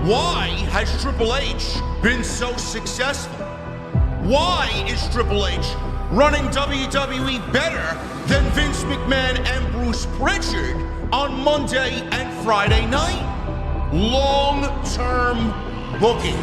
Why has Triple H been so successful? Why is Triple H running WWE better than Vince McMahon and Bruce Pritchard on Monday and Friday night? Long-term booking.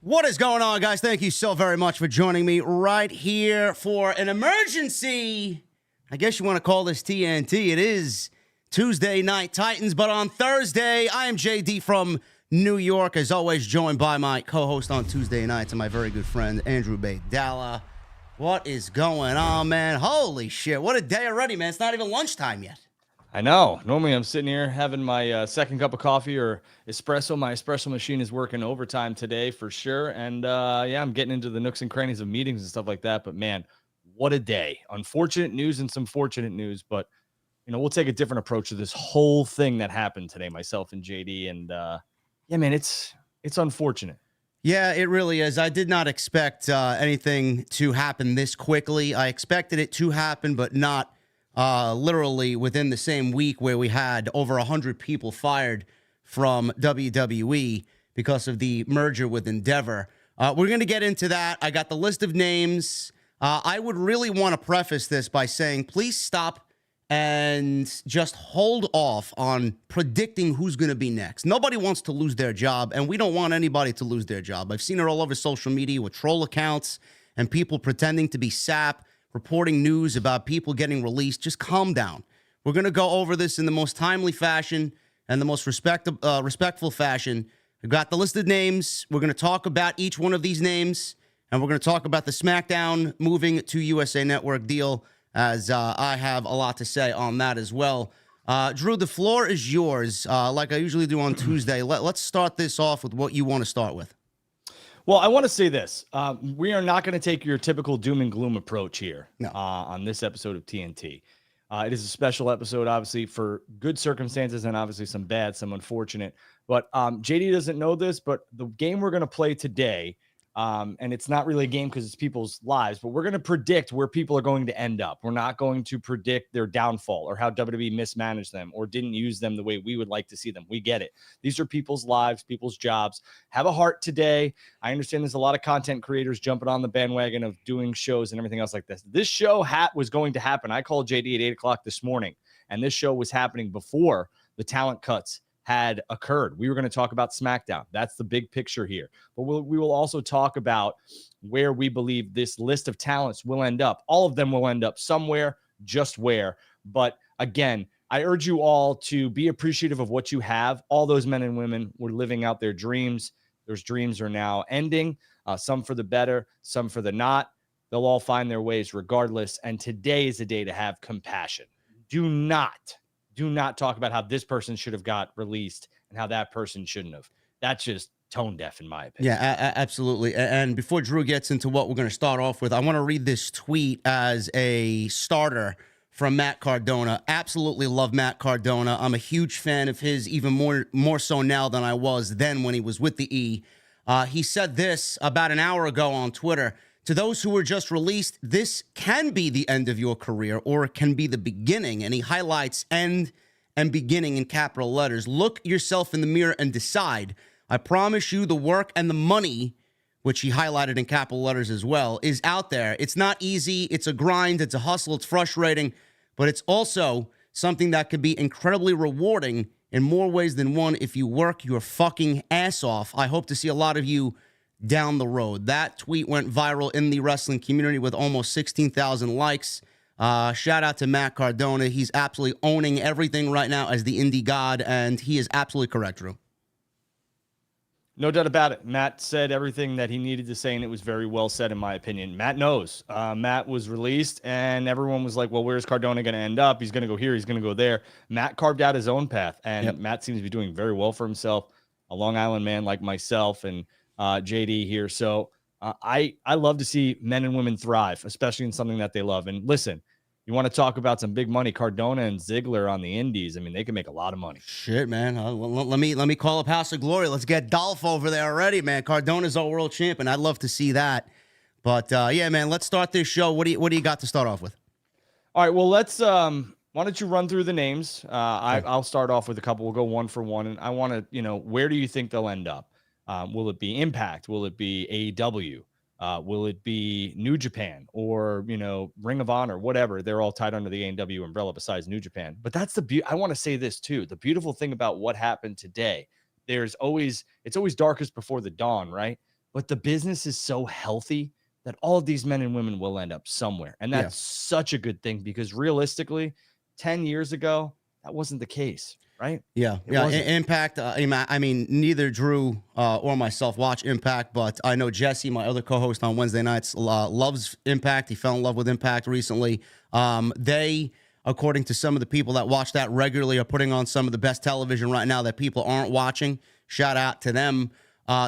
What is going on, guys? Thank you so very much for joining me right here for an emergency. I guess you want to call this TNT. It is Tuesday Night Titans, but on Thursday, I am JD from New York, as always, joined by my co-host on Tuesday nights and my very good friend, Andrew Baydala. What is going on, man? Holy shit, what a day already, man. It's not even lunchtime yet. I know. Normally I'm sitting here having my second cup of coffee or espresso. My espresso machine is working overtime today for sure. And yeah, I'm getting into the nooks and crannies of meetings and stuff like that. But man, what a day. Unfortunate news and some fortunate news. But, you know, we'll take a different approach to this whole thing that happened today, myself and JD. And yeah, man, it's unfortunate. Yeah, it really is. I did not expect anything to happen this quickly. I expected it to happen, but not literally within the same week, where we had over 100 people fired from WWE because of the merger with Endeavor. We're going to get into that. I got the list of names. I would really want to preface this by saying, please stop and just hold off on predicting who's going to be next. Nobody wants to lose their job, and we don't want anybody to lose their job. I've seen it all over social media with troll accounts and people pretending to be SAP, reporting news about people getting released. Just calm down. We're going to go over this in the most timely fashion and the most respectful fashion. We've got the listed names. We're going to talk about each one of these names, and we're going to talk about the SmackDown moving to USA Network deal, as I have a lot to say on that as well. Drew, the floor is yours, like I usually do on Tuesday. Let's start this off with what you want to start with. Well, I want to say this. We are not going to take your typical doom and gloom approach here on this episode of TNT. It is a special episode, obviously, for good circumstances and obviously some bad, some unfortunate. But JD doesn't know this, but the game we're going to play today, and it's not really a game because it's people's lives, but we're going to predict where people are going to end up. We're not going to predict their downfall or how WWE mismanaged them or didn't use them the way we would like to see them. We get it. These are people's lives, people's jobs. Have a heart today. I understand there's a lot of content creators jumping on the bandwagon of doing shows and everything else like this. This show was going to happen. I called JD at 8 o'clock this morning, and this show was happening before the talent cuts had occurred. We were going to talk about SmackDown. That's the big picture here. But we will also talk about where we believe this list of talents will end up. All of them will end up somewhere, just where. But again, I urge you all to be appreciative of what you have. All those men and women were living out their dreams. Those dreams are now ending, some for the better, some for the not. They'll all find their ways regardless. And today is a day to have compassion. Do not talk about how this person should have got released and how that person shouldn't have. That's just tone deaf, in my opinion. Yeah, absolutely. And before Drew gets into what we're going to start off with, I want to read this tweet as a starter from Matt Cardona. Absolutely love Matt Cardona. I'm a huge fan of his, even more so now than I was then when he was with the E. He said this about an hour ago on Twitter. To those who were just released, this can be the end of your career, or it can be the beginning. And he highlights end and beginning in capital letters. Look yourself in the mirror and decide. I promise you the work and the money, which he highlighted in capital letters as well, is out there. It's not easy. It's a grind. It's a hustle. It's frustrating. But it's also something that could be incredibly rewarding in more ways than one if you work your fucking ass off. I hope to see a lot of you down the road. That tweet went viral in the wrestling community with almost 16,000 likes. Shout out to Matt Cardona. He's absolutely owning everything right now as the indie god, and he is absolutely correct, Drew. No doubt about it. Matt said everything that he needed to say, and it was very well said, in my opinion. Matt knows. Matt was released, and everyone was like, well, where's Cardona going to end up? He's going to go here. He's going to go there. Matt carved out his own path, and Matt seems to be doing very well for himself. A Long Island man like myself and JD here. So I love to see men and women thrive, especially in something that they love. And listen, You want to talk about some big money, Cardona and Ziggler on the indies. I mean, they can make a lot of money. Shit, man. Let me call up House of Glory. Let's get Dolph over there already, man. Cardona's our world champion. I'd love to see that. But yeah, man, let's start this show. What do you got to start off with? All right, well, let's why don't you run through the names? I'll start off with a couple. We'll go one for one, and I want to, where do you think they'll end up? Will it be Impact? Will it be AEW? Will it be New Japan or, Ring of Honor, whatever? They're all tied under the AEW umbrella besides New Japan. But that's I want to say this too. The beautiful thing about what happened today, it's always darkest before the dawn, right? But the business is so healthy that all of these men and women will end up somewhere. And that's such a good thing, because realistically, 10 years ago, that wasn't the case. Right? Yeah. Impact. I mean, neither Drew or myself watch Impact, but I know Jesse, my other co-host on Wednesday nights, loves Impact. He fell in love with Impact recently. They, according to some of the people that watch that regularly, are putting on some of the best television right now that people aren't watching. Shout out to them.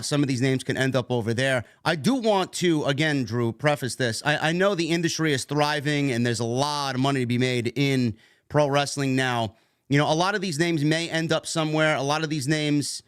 Some of these names can end up over there. I do want to, again, Drew, preface this. I know the industry is thriving and there's a lot of money to be made in pro wrestling now. A lot of these names may end up somewhere. A lot of these names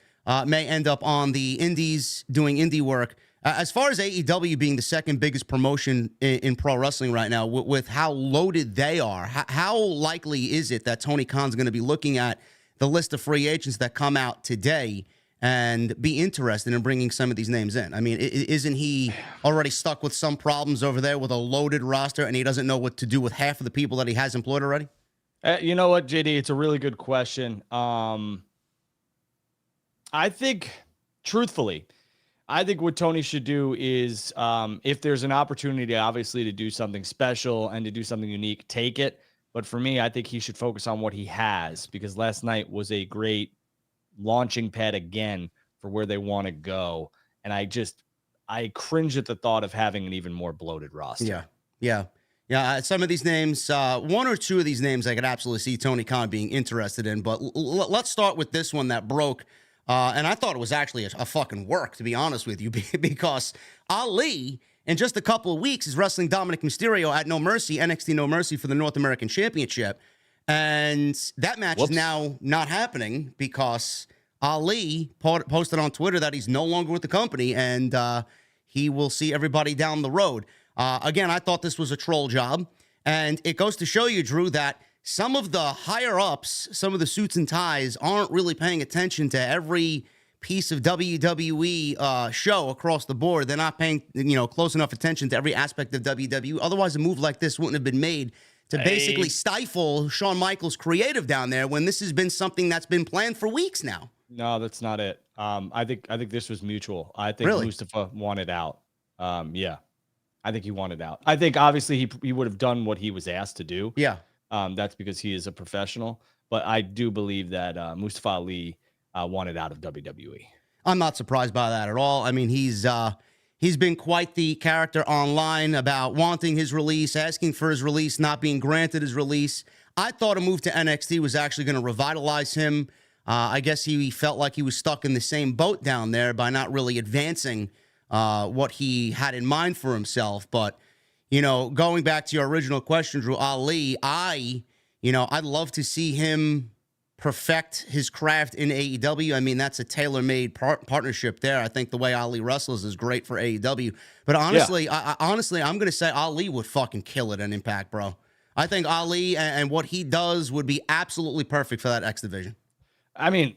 may end up on the indies doing indie work. As far as AEW being the second biggest promotion in pro wrestling right now, with how loaded they are, how likely is it that Tony Khan's going to be looking at the list of free agents that come out today and be interested in bringing some of these names in? I mean, isn't he already stuck with some problems over there with a loaded roster, and he doesn't know what to do with half of the people that he has employed already? You know what, JD? It's a really good question. I think, truthfully, what Tony should do is, if there's an opportunity, obviously, to do something special and to do something unique, take it. But for me, I think he should focus on what he has, because last night was a great launching pad again for where they want to go. And I cringe at the thought of having an even more bloated roster. Yeah. Some of these names, one or two of these names, I could absolutely see Tony Khan being interested in. But let's start with this one that broke. And I thought it was actually a fucking work, to be honest with you, because Ali, in just a couple of weeks, is wrestling Dominic Mysterio at No Mercy, NXT No Mercy, for the North American Championship. And that match is now not happening because Ali posted on Twitter that he's no longer with the company, and he will see everybody down the road. Again, I thought this was a troll job, and it goes to show you, Drew, that some of the higher-ups, some of the suits and ties, aren't really paying attention to every piece of WWE show across the board. They're not paying, close enough attention to every aspect of WWE. Otherwise, a move like this wouldn't have been made to basically stifle Shawn Michaels' creative down there, when this has been something that's been planned for weeks now. No, that's not it. I think this was mutual. I think Mustafa wanted out. Yeah. I think he wanted out. I think obviously he would have done what he was asked to do. Yeah. That's because he is a professional. But I do believe that Mustafa Ali wanted out of WWE. I'm not surprised by that at all. I mean, he's been quite the character online about wanting his release, asking for his release, not being granted his release. I thought a move to NXT was actually going to revitalize him. I guess he felt like he was stuck in the same boat down there by not really advancing what he had in mind for himself. But, going back to your original question, Drew, Ali, I'd love to see him perfect his craft in AEW. I mean, that's a tailor-made partnership there. I think the way Ali wrestles is great for AEW. But honestly, I'm going to say Ali would fucking kill it in Impact, bro. I think Ali and what he does would be absolutely perfect for that X division. I mean,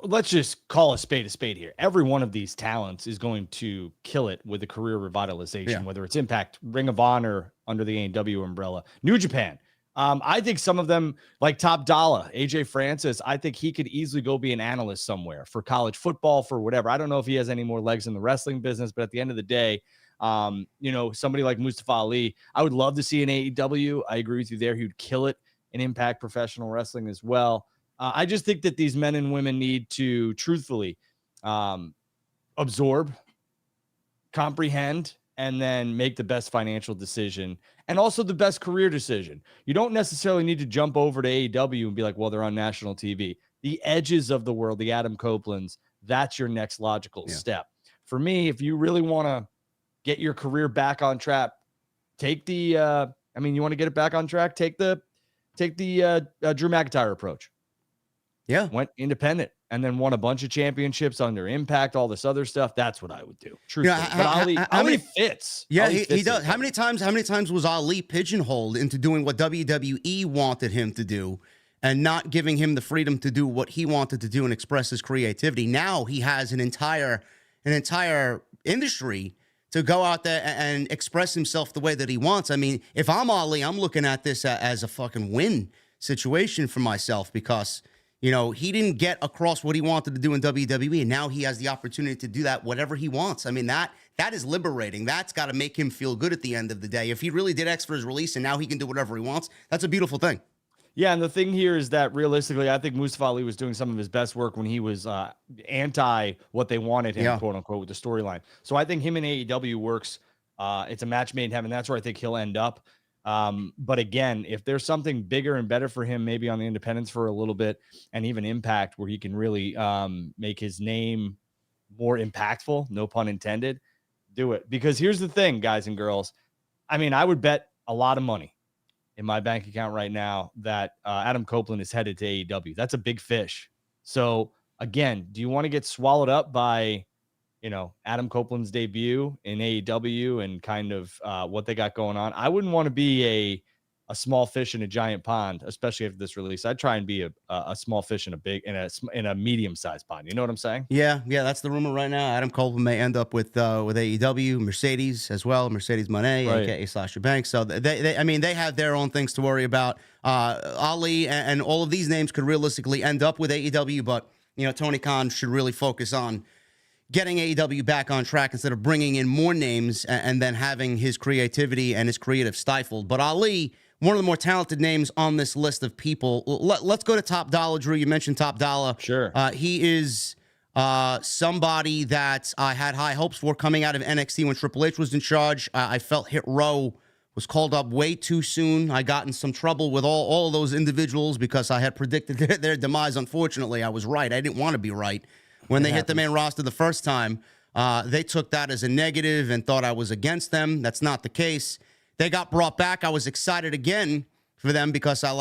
let's just call a spade here. Every one of these talents is going to kill it with a career revitalization, whether it's Impact, Ring of Honor under the AEW umbrella, New Japan. I think some of them, like Top Dollar, AJ Francis, I think he could easily go be an analyst somewhere for college football, for whatever. I don't know if he has any more legs in the wrestling business, but at the end of the day, somebody like Mustafa Ali, I would love to see in AEW. I agree with you there. He would kill it in Impact Professional Wrestling as well. I just think that these men and women need to truthfully absorb, comprehend, and then make the best financial decision and also the best career decision. You don't necessarily need to jump over to AEW and be like, well, they're on national TV. The Edges of the world, the Adam Copelands, that's your next logical step. For me, if you really want to get your career back on track, take the I mean, you want to get it back on track? Take the Drew McIntyre approach. Yeah. Went independent and then won a bunch of championships under Impact, all this other stuff. That's what I would do. Truthfully. But Ali fits. Yeah, Ali he does. it. How many times was Ali pigeonholed into doing what WWE wanted him to do and not giving him the freedom to do what he wanted to do and express his creativity? Now he has an entire industry to go out there and express himself the way that he wants. I mean, if I'm Ali, I'm looking at this as a fucking win situation for myself because, you know, he didn't get across what he wanted to do in WWE, and now he has the opportunity to do that whatever he wants. I mean, that is liberating. That's got to make him feel good at the end of the day. If he really did X for his release and now he can do whatever he wants, that's a beautiful thing. Yeah, and the thing here is that realistically, I think Mustafa Ali was doing some of his best work when he was anti what they wanted him, quote unquote, with the storyline. So I think him in AEW works. It's a match made in heaven. That's where I think he'll end up. But again, if there's something bigger and better for him, maybe on the independents for a little bit, and even Impact, where he can really make his name more impactful, no pun intended, do it. Because here's the thing, guys and girls. I mean, I would bet a lot of money in my bank account right now that Adam Copeland is headed to AEW. That's a big fish. So again, do you want to get swallowed up by, you know, Adam Copeland's debut in AEW and kind of what they got going on? I wouldn't want to be a small fish in a giant pond, especially after this release. I'd try and be a small fish in a medium-sized pond. You know what I'm saying? Yeah, that's the rumor right now. Adam Copeland may end up with AEW, Mercedes as well, Mercedes Moné, right, aka Sasha Banks. So they have their own things to worry about. Ali and all of these names could realistically end up with AEW, but you know, Tony Khan should really focus on getting AEW back on track instead of bringing in more names and then having his creativity and his creative stifled. But Ali, one of the more talented names on this list of people. Let's go to Top Dollar, Drew. You mentioned Top Dollar. Sure. He is somebody that I had high hopes for coming out of NXT when Triple H was in charge. I felt Hit Row was called up way too soon. I got in some trouble with all of those individuals because I had predicted their demise. Unfortunately, I was right. I didn't want to be right. When they hit the main roster the first time, they took that as a negative and thought I was against them. That's not the case. They got brought back. I was excited again for them because I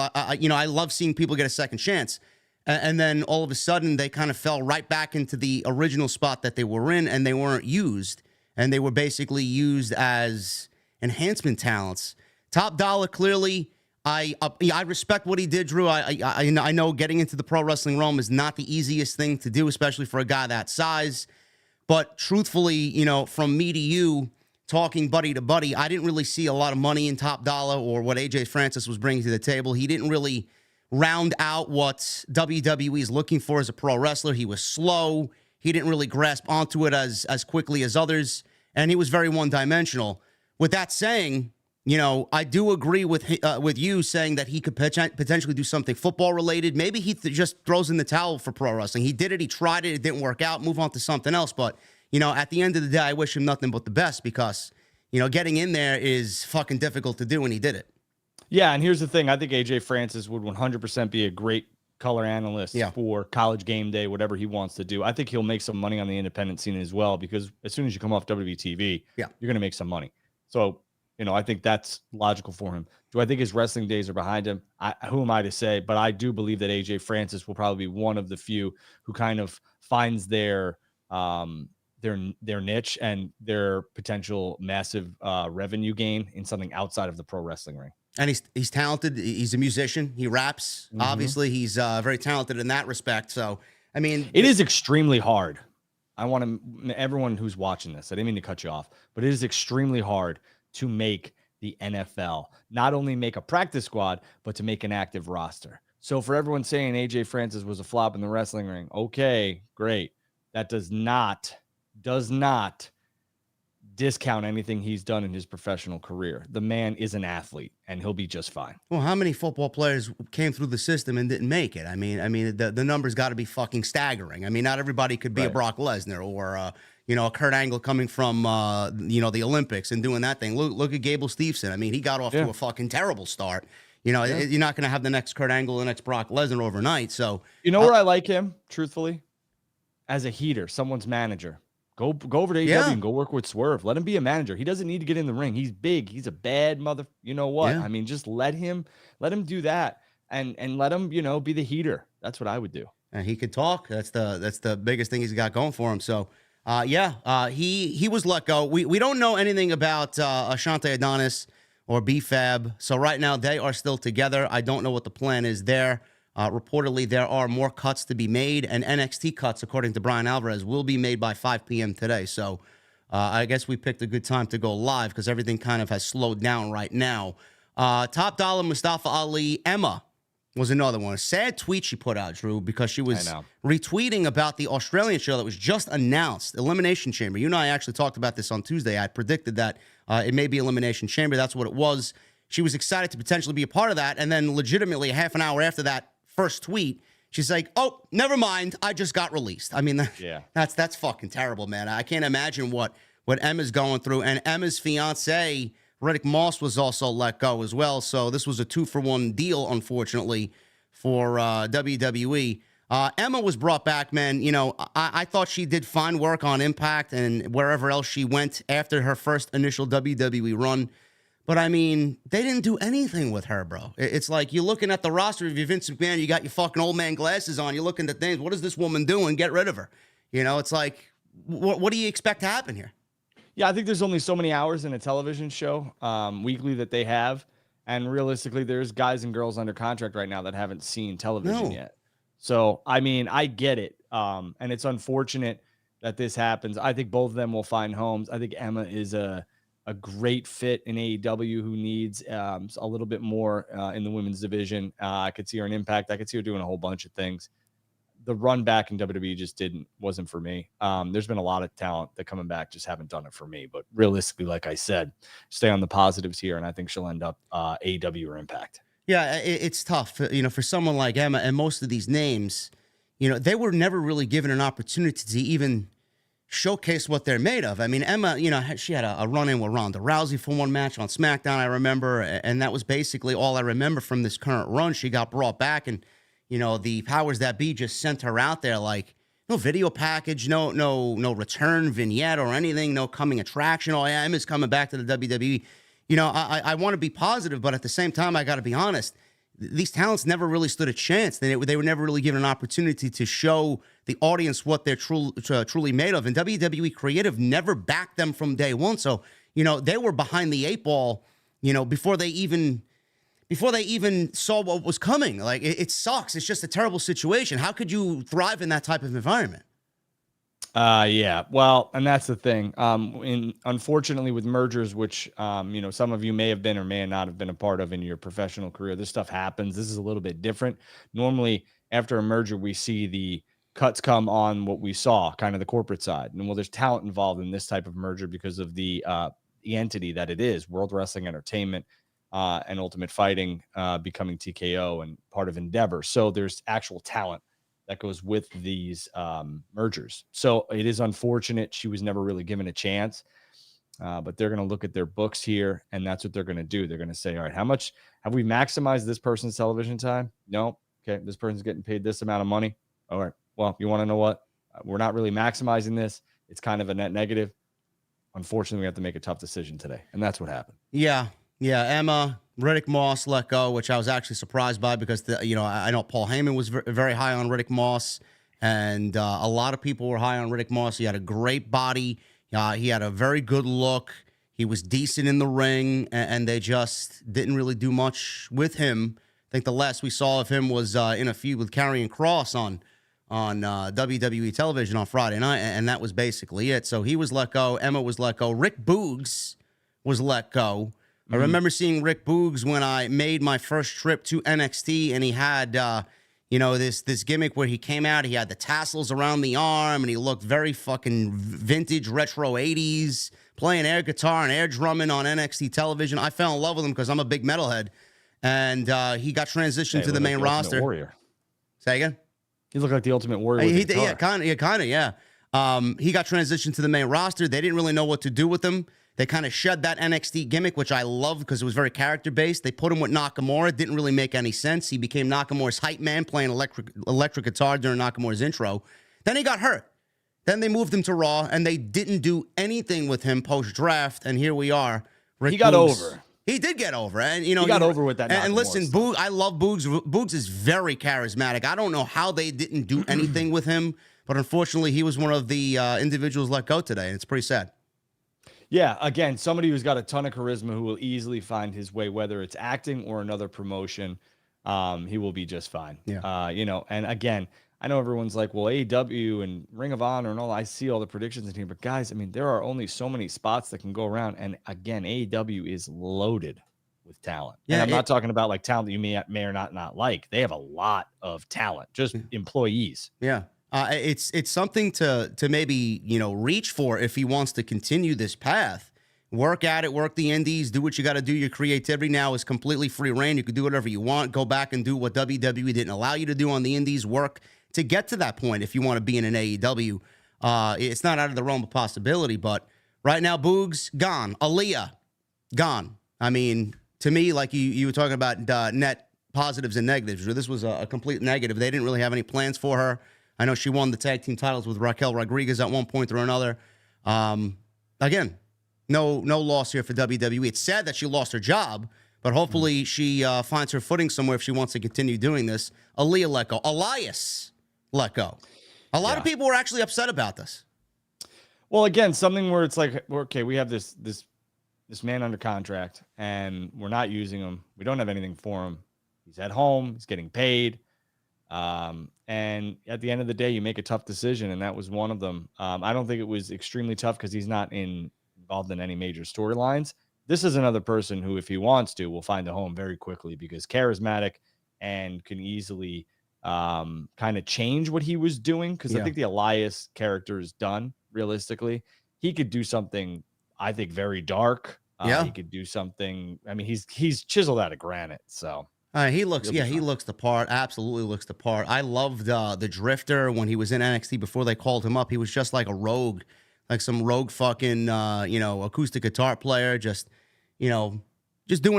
love seeing people get a second chance. And then all of a sudden, they kind of fell right back into the original spot that they were in, and they weren't used. And they were basically used as enhancement talents. Top Dollar, clearly, I respect what he did, Drew. I know getting into the pro wrestling realm is not the easiest thing to do, especially for a guy that size. But truthfully, you know, from me to you, talking buddy to buddy, I didn't really see a lot of money in Top Dollar or what AJ Francis was bringing to the table. He didn't really round out what WWE is looking for as a pro wrestler. He was slow. He didn't really grasp onto it as quickly as others, and he was very one-dimensional. With that saying, you know, I do agree with you saying that he could potentially do something football-related. Maybe he just throws in the towel for pro wrestling. He did it. He tried it. It didn't work out. Move on to something else. But, you know, at the end of the day, I wish him nothing but the best because, you know, getting in there is fucking difficult to do, and he did it. Yeah, and here's the thing. I think AJ Francis would 100% be a great color analyst for College Game Day, whatever he wants to do. I think he'll make some money on the independent scene as well because as soon as you come off WTV, you're going to make some money. So, you know, I think that's logical for him. Do I think his wrestling days are behind him? Who am I to say? But I do believe that AJ Francis will probably be one of the few who kind of finds their niche and their potential massive revenue gain in something outside of the pro wrestling ring. And he's talented. He's a musician. He raps. Mm-hmm. Obviously, he's very talented in that respect. So, I mean, it is extremely hard. I want everyone who's watching this, I didn't mean to cut you off, but it is extremely hard to make the NFL, not only make a practice squad, but to make an active roster. So for everyone saying AJ Francis was a flop in the wrestling ring, okay, great. That does not discount anything he's done in his professional career. The man is an athlete and he'll be just fine. Well, how many football players came through the system and didn't make it? I mean, the numbers got to be fucking staggering. I mean, not everybody could be a Brock Lesnar or a Kurt Angle coming from the Olympics and doing that thing. Look at Gable Steveson. I mean, he got off to a fucking terrible start. You know, you're not going to have the next Kurt Angle, the next Brock Lesnar overnight. So you know where I like him, truthfully, as a heater, someone's manager. Go over to AEW and go work with Swerve. Let him be a manager. He doesn't need to get in the ring. He's big. He's a bad mother. You know what? Yeah. I mean, just let him do that and let him, be the heater. That's what I would do. And he could talk. That's the biggest thing he's got going for him. So, he was let go. We don't know anything about Ashante Adonis or B-Fab. So right now they are still together. I don't know what the plan is there. Reportedly, there are more cuts to be made, and NXT cuts, according to Brian Alvarez, will be made by 5 p.m. today. So I guess we picked a good time to go live because everything kind of has slowed down right now. Top Dollar, Mustafa Ali, Emma was another one. A sad tweet she put out, Drew, because she was retweeting about the Australian show that was just announced, Elimination Chamber. You and I actually talked about this on Tuesday. I predicted that it may be Elimination Chamber. That's what it was. She was excited to potentially be a part of that, and then legitimately half an hour after that first tweet, she's like, "Oh, never mind. I just got released." I mean, that's fucking terrible, man. I can't imagine what Emma's going through. And Emma's fiance, Rick Moss, was also let go as well. So this was a 2-for-1 deal, unfortunately, for WWE. Emma was brought back, man. I thought she did fine work on Impact and wherever else she went after her first initial WWE run. But, I mean, they didn't do anything with her, bro. It's like you're looking at the roster of your Vince McMahon, you got your fucking old man glasses on, you're looking at things, what is this woman doing? Get rid of her. It's like, what do you expect to happen here? Yeah, I think there's only so many hours in a television show weekly that they have. And realistically, there's guys and girls under contract right now that haven't seen television yet. So, I mean, I get it. And it's unfortunate that this happens. I think both of them will find homes. I think Emma is a great fit in AEW who needs a little bit more in the women's division. I could see her in Impact. I could see her doing a whole bunch of things. The run back in WWE just wasn't for me. There's been a lot of talent that coming back just haven't done it for me. But realistically, like I said, stay on the positives here, and I think she'll end up AEW or Impact. Yeah, it's tough, for someone like Emma and most of these names, they were never really given an opportunity to even showcase what they're made of. I mean, Emma, she had a run-in with Ronda Rousey for one match on SmackDown, I remember, and that was basically all I remember from this current run. She got brought back, and, the powers that be just sent her out there like, no video package, no return vignette or anything, no coming attraction. Oh, yeah, Emma's coming back to the WWE. I want to be positive, but at the same time, I got to be honest. These talents never really stood a chance. They were never really given an opportunity to show the audience what they're truly made of. And WWE Creative never backed them from day one. So, they were behind the 8 ball, before they even saw what was coming. Like, it sucks. It's just a terrible situation. How could you thrive in that type of environment? Yeah. Well, and that's the thing. Unfortunately, with mergers, which some of you may have been or may not have been a part of in your professional career, this stuff happens. This is a little bit different. Normally, after a merger, we see the cuts come on what we saw, kind of the corporate side. And there's talent involved in this type of merger because of the entity that it is, World Wrestling Entertainment and Ultimate Fighting becoming TKO and part of Endeavor. So there's actual talent that goes with these mergers. So it is unfortunate she was never really given a chance, but they're going to look at their books here, and that's what they're going to do. They're going to say, all right, how much have we maximized this person's television time? No. Okay, this person's getting paid this amount of money. All right, well, you want to know what? We're not really maximizing this. It's kind of a net negative. Unfortunately, we have to make a tough decision today, and that's what happened. Yeah, Emma, Riddick Moss let go, which I was actually surprised by because, I know Paul Heyman was very high on Riddick Moss, and a lot of people were high on Riddick Moss. He had a great body. He had a very good look. He was decent in the ring, and they just didn't really do much with him. I think the last we saw of him was in a feud with Karrion Kross on WWE television on Friday night, and that was basically it. So he was let go. Emma was let go. Rick Boogs was let go. I remember seeing Rick Boogs when I made my first trip to NXT, and he had, this gimmick where he came out. He had the tassels around the arm, and he looked very fucking vintage, retro 80s, playing air guitar and air drumming on NXT television. I fell in love with him because I'm a big metalhead, and he got transitioned to the main roster. Warrior. Say again? He looked like the Ultimate Warrior. He got transitioned to the main roster. They didn't really know what to do with him. They kind of shed that NXT gimmick, which I love because it was very character-based. They put him with Nakamura. It didn't really make any sense. He became Nakamura's hype man playing electric guitar during Nakamura's intro. Then he got hurt. Then they moved him to Raw, and they didn't do anything with him post-draft, and here we are. Rick He got Boogs, over. He did get over, and you know he got over with that. And listen, Boogs, I love Boogs. Boogs is very charismatic. I don't know how they didn't do anything with him, but unfortunately, he was one of the individuals let go today, and it's pretty sad. Yeah, again, somebody who's got a ton of charisma who will easily find his way, whether it's acting or another promotion. He will be just fine. Yeah. You know, and again, I know everyone's like, well, AEW and Ring of Honor and all. I see all the predictions in here, but guys, I mean, there are only so many spots that can go around, and again, AEW is loaded with talent. Yeah, and I'm not talking about like talent that you may or not like. They have a lot of talent, just employees. Yeah. It's something to maybe, you know, reach for if he wants to continue this path. Work at it, work the indies, do what you got to do. Your creativity now is completely free reign. You can do whatever you want. Go back and do what WWE didn't allow you to do on the indies. Work to get to that point if you want to be in an AEW. It's not out of the realm of possibility, but right now, Boogs, gone. Aaliyah, gone. I mean, to me, like you were talking about net positives and negatives. This was a complete negative. They didn't really have any plans for her. I know she won the tag team titles with Raquel Rodriguez at one point or another. Again, no loss here for WWE. It's sad that she lost her job, but hopefully she finds her footing somewhere if she wants to continue doing this. Aaliyah let go. Elias let go. A lot of people were actually upset about this. Well, again, something where it's like, okay, we have this man under contract, and we're not using him. We don't have anything for him. He's at home. He's getting paid. And at the end of the day, you make a tough decision, and that was one of them. I don't think it was extremely tough because he's not involved in any major storylines. This is another person who, if he wants to, will find a home very quickly because charismatic and can easily kind of change what he was doing. Because I think the Elias character is done realistically. He could do something, I think, very dark. He could do something. I mean, he's chiseled out of granite. So he looks the part. Absolutely looks the part. I loved the Drifter when he was in NXT before they called him up. He was just like a rogue, like some rogue fucking acoustic guitar player, just doing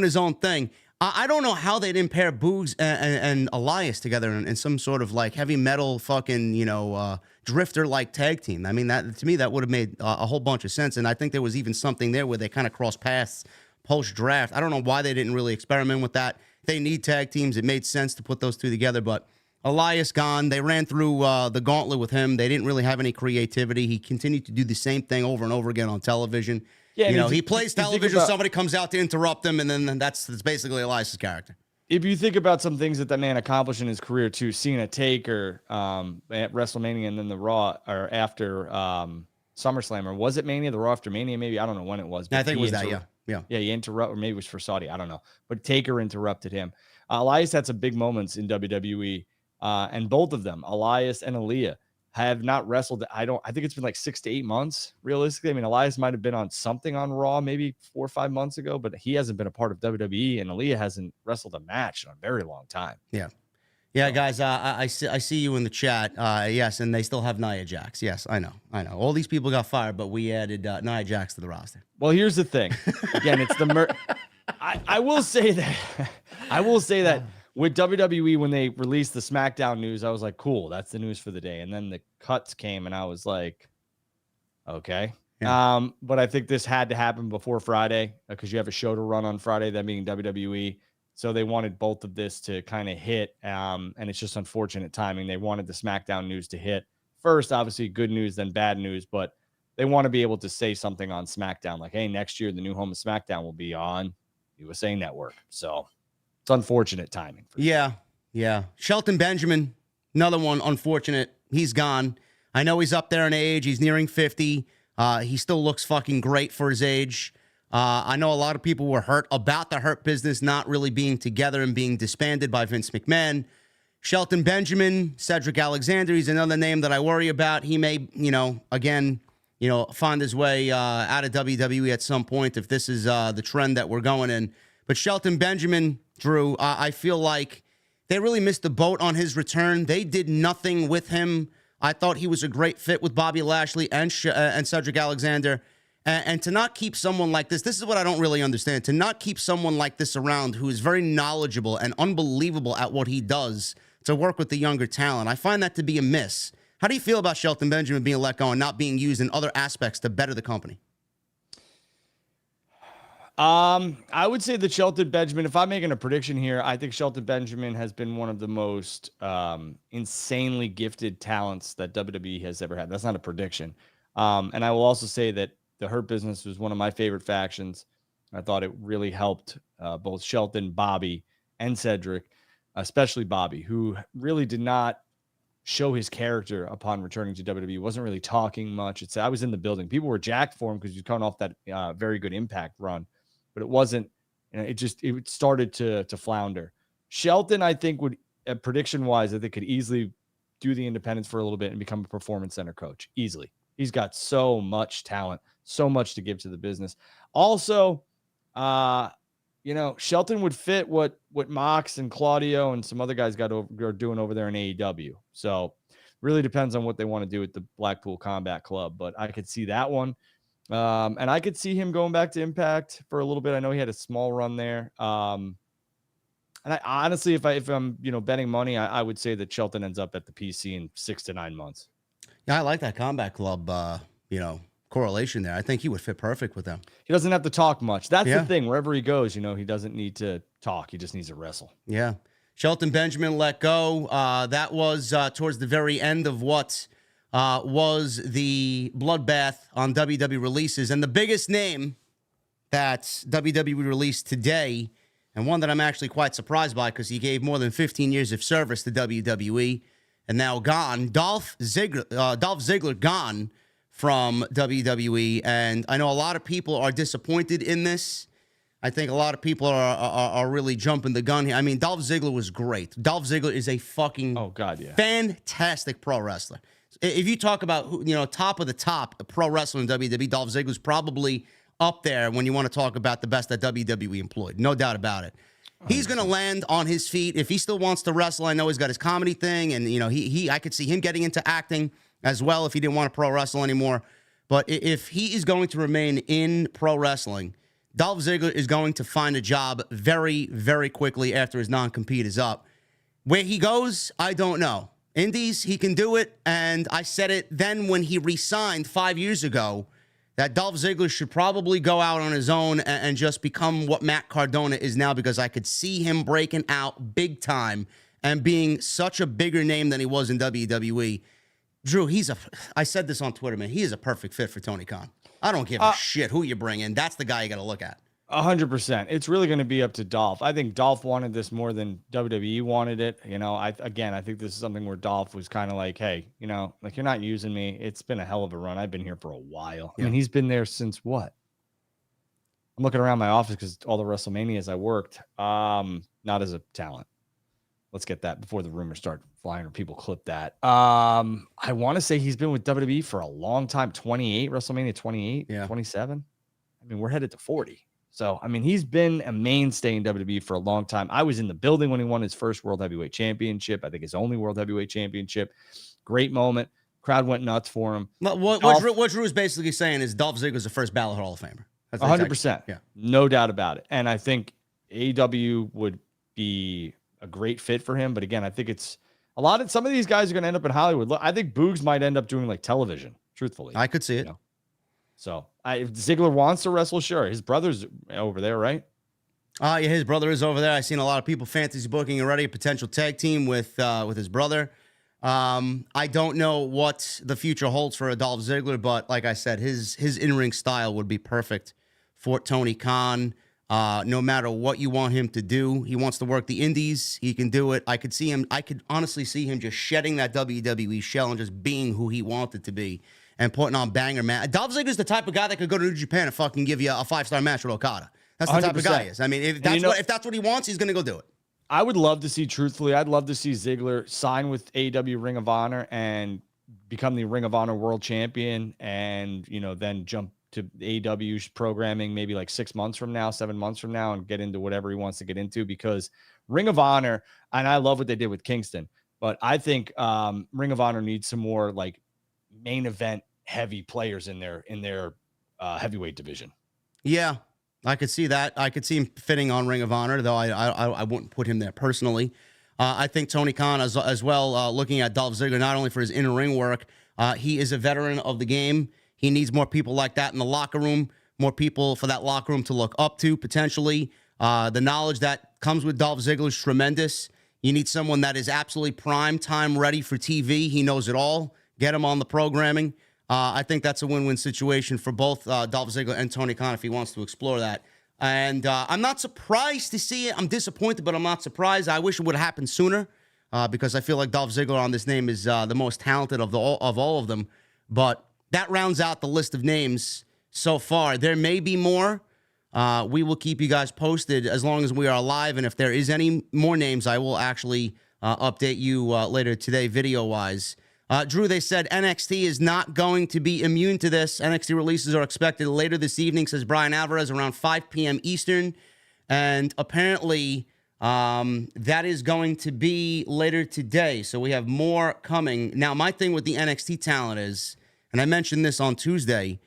his own thing. I don't know how they didn't pair Boogs and Elias together in some sort of like heavy metal fucking Drifter like tag team. I mean, that to me that would have made a whole bunch of sense, and I think there was even something there where they kind of crossed paths post draft. I don't know why they didn't really experiment with that. They need tag teams. It made sense to put those two together, but Elias gone. They ran through the gauntlet with him. They didn't really have any creativity. He continued to do the same thing over and over again on television. Yeah, he plays television. Somebody comes out to interrupt him, and then that's basically Elias's character. If you think about some things that man accomplished in his career too, Cena, Taker, at WrestleMania, and then the Raw or after SummerSlam, or was it Mania? The Raw after Mania, maybe, I don't know when it was. I think it was that. Yeah. He interrupted, or maybe it was for Saudi. I don't know. But Taker interrupted him. Elias had some big moments in WWE, and both of them, Elias and Aaliyah, have not wrestled. I think it's been like 6 to 8 months, realistically. I mean, Elias might have been on something on Raw maybe 4 or 5 months ago, but he hasn't been a part of WWE, and Aaliyah hasn't wrestled a match in a very long time. Yeah, guys, I see you in the chat. Yes, and they still have Nia Jax. Yes, I know. All these people got fired, but we added Nia Jax to the roster. Well, here's the thing. Again, it's the I will say that with WWE, when they released the SmackDown news, I was like, cool, that's the news for the day. And then the cuts came, and I was like, okay. Yeah. But I think this had to happen before Friday because you have a show to run on Friday, that being WWE. So they wanted both of this to kind of hit, and it's just unfortunate timing. They wanted the SmackDown news to hit first, obviously good news, then bad news, but they want to be able to say something on SmackDown like, hey, next year the new home of SmackDown will be on USA Network. So it's unfortunate timing. Yeah. Shelton Benjamin, another one, unfortunate. He's gone. I know he's up there in age. He's nearing 50. He still looks fucking great for his age. I know a lot of people were hurt about the Hurt Business not really being together and being disbanded by Vince McMahon. Shelton Benjamin, Cedric Alexander, he's another name that I worry about. He may, find his way out of WWE at some point if this is the trend that we're going in. But Shelton Benjamin, Drew, I feel like they really missed the boat on his return. They did nothing with him. I thought he was a great fit with Bobby Lashley and Cedric Alexander. And to not keep someone like this is what I don't really understand. To not keep someone like this around who is very knowledgeable and unbelievable at what he does to work with the younger talent. I find that to be a miss. How do you feel about Shelton Benjamin being let go and not being used in other aspects to better the company? I would say that Shelton Benjamin, if I'm making a prediction here, I think Shelton Benjamin has been one of the most insanely gifted talents that WWE has ever had. That's not a prediction. And I will also say that the Hurt Business was one of my favorite factions. I thought it really helped both Shelton, Bobby, and Cedric, especially Bobby, who really did not show his character upon returning to WWE. Wasn't really talking much. I was in the building. People were jacked for him because he was coming off that very good Impact run. But it wasn't, it started to flounder. Shelton, I think, would, prediction wise, I think could easily do the independents for a little bit and become a performance center coach easily. He's got so much talent, so much to give to the business. Also, Shelton would fit what Mox and Claudio and some other guys are doing over there in AEW. So really depends on what they want to do with the Blackpool Combat Club, but I could see that one. And I could see him going back to Impact for a little bit. I know he had a small run there. And I honestly, if I'm, betting money, I would say that Shelton ends up at the PC in 6 to 9 months. Yeah, I like that Combat Club, correlation there. I think he would fit perfect with them. He doesn't have to talk much. That's the thing. Wherever he goes, he doesn't need to talk. He just needs to wrestle. Yeah. Shelton Benjamin let go. That was towards the very end of what was the bloodbath on WWE releases. And the biggest name that WWE released today, and one that I'm actually quite surprised by because he gave more than 15 years of service to WWE and now gone, Dolph Ziggler gone from WWE. And I know a lot of people are disappointed in this. I think a lot of people are really jumping the gun here. I mean, Dolph Ziggler was great. Dolph Ziggler is a fucking fantastic pro wrestler. If you talk about, top of the top pro wrestler in WWE, Dolph Ziggler's probably up there when you want to talk about the best that WWE employed. No doubt about it. He's going to land on his feet. If he still wants to wrestle, I know he's got his comedy thing, and, I could see him getting into acting as well if he didn't want to pro wrestle anymore. But if he is going to remain in pro wrestling, Dolph Ziggler is going to find a job very, very quickly after his non-compete is up. Where he goes, I don't know. Indies, he can do it, and I said it then when he re-signed 5 years ago that Dolph Ziggler should probably go out on his own and just become what Matt Cardona is now, because I could see him breaking out big time and being such a bigger name than he was in WWE. Drew, I said this on Twitter, man, he is a perfect fit for Tony Khan. I don't give a shit who you bring in. That's the guy you got to look at. 100%. It's really going to be up to Dolph. I think Dolph wanted this more than WWE wanted it. I think this is something where Dolph was kind of like, hey, you're not using me. It's been a hell of a run. I've been here for a while. Yeah. I mean, he's been there since what? I'm looking around my office because all the WrestleManias I worked, not as a talent. Let's get that before the rumors start flying or people clip that. I want to say he's been with WWE for a long time. 28, WrestleMania 28, 27. I mean, we're headed to 40. So, I mean, he's been a mainstay in WWE for a long time. I was in the building when he won his first World Heavyweight Championship. I think his only World Heavyweight Championship. Great moment. Crowd went nuts for him. What Drew is basically saying is Dolph Ziggler's the first Ballot Hall of Famer. That's 100%. Yeah. No doubt about it. And I think AEW would be a great fit for him. But again, I think it's some of these guys are going to end up in Hollywood. Look, I think Boogs might end up doing like television, truthfully. I could see it. So if Ziggler wants to wrestle, sure. His brother's over there, right? Yeah, his brother is over there. I've seen a lot of people fantasy booking already a potential tag team with his brother. I don't know what the future holds for Dolph Ziggler, but like I said, his in-ring style would be perfect for Tony Khan. No matter what you want him to do, he wants to work the indies. He can do it. I could honestly see him just shedding that WWE shell and just being who he wanted to be and putting on banger match. Dolph Ziggler's the type of guy that could go to New Japan and fucking give you a 5-star match with Okada. That's the 100%. Type of guy he is. I mean, if that's what he wants, he's going to go do it. I would love to see, truthfully, I'd love to see Ziggler sign with AEW Ring of Honor and become the Ring of Honor World Champion and, then jump to AEW's programming maybe like 6 months from now, 7 months from now, and get into whatever he wants to get into, because Ring of Honor, and I love what they did with Kingston, but I think Ring of Honor needs some more like main event heavy players in their heavyweight division. Yeah, I could see that. I could see him fitting on Ring of Honor, though I wouldn't put him there personally. I think Tony Khan as well, looking at Dolph Ziggler, not only for his in-ring work, he is a veteran of the game. He needs more people like that in the locker room, more people for that locker room to look up to, potentially. The knowledge that comes with Dolph Ziggler is tremendous. You need someone that is absolutely prime time ready for TV. He knows it all. Get him on the programming. I think that's a win-win situation for both Dolph Ziggler and Tony Khan if he wants to explore that. And I'm not surprised to see it. I'm disappointed, but I'm not surprised. I wish it would have happened sooner because I feel like Dolph Ziggler on this name is the most talented of all of them. But that rounds out the list of names so far. There may be more. We will keep you guys posted as long as we are alive. And if there is any more names, I will actually update you later today video-wise. Drew, they said NXT is not going to be immune to this. NXT releases are expected later this evening, says Brian Alvarez, around 5 p.m. Eastern. And apparently that is going to be later today. So we have more coming. Now, my thing with the NXT talent is, and I mentioned this on Tuesday,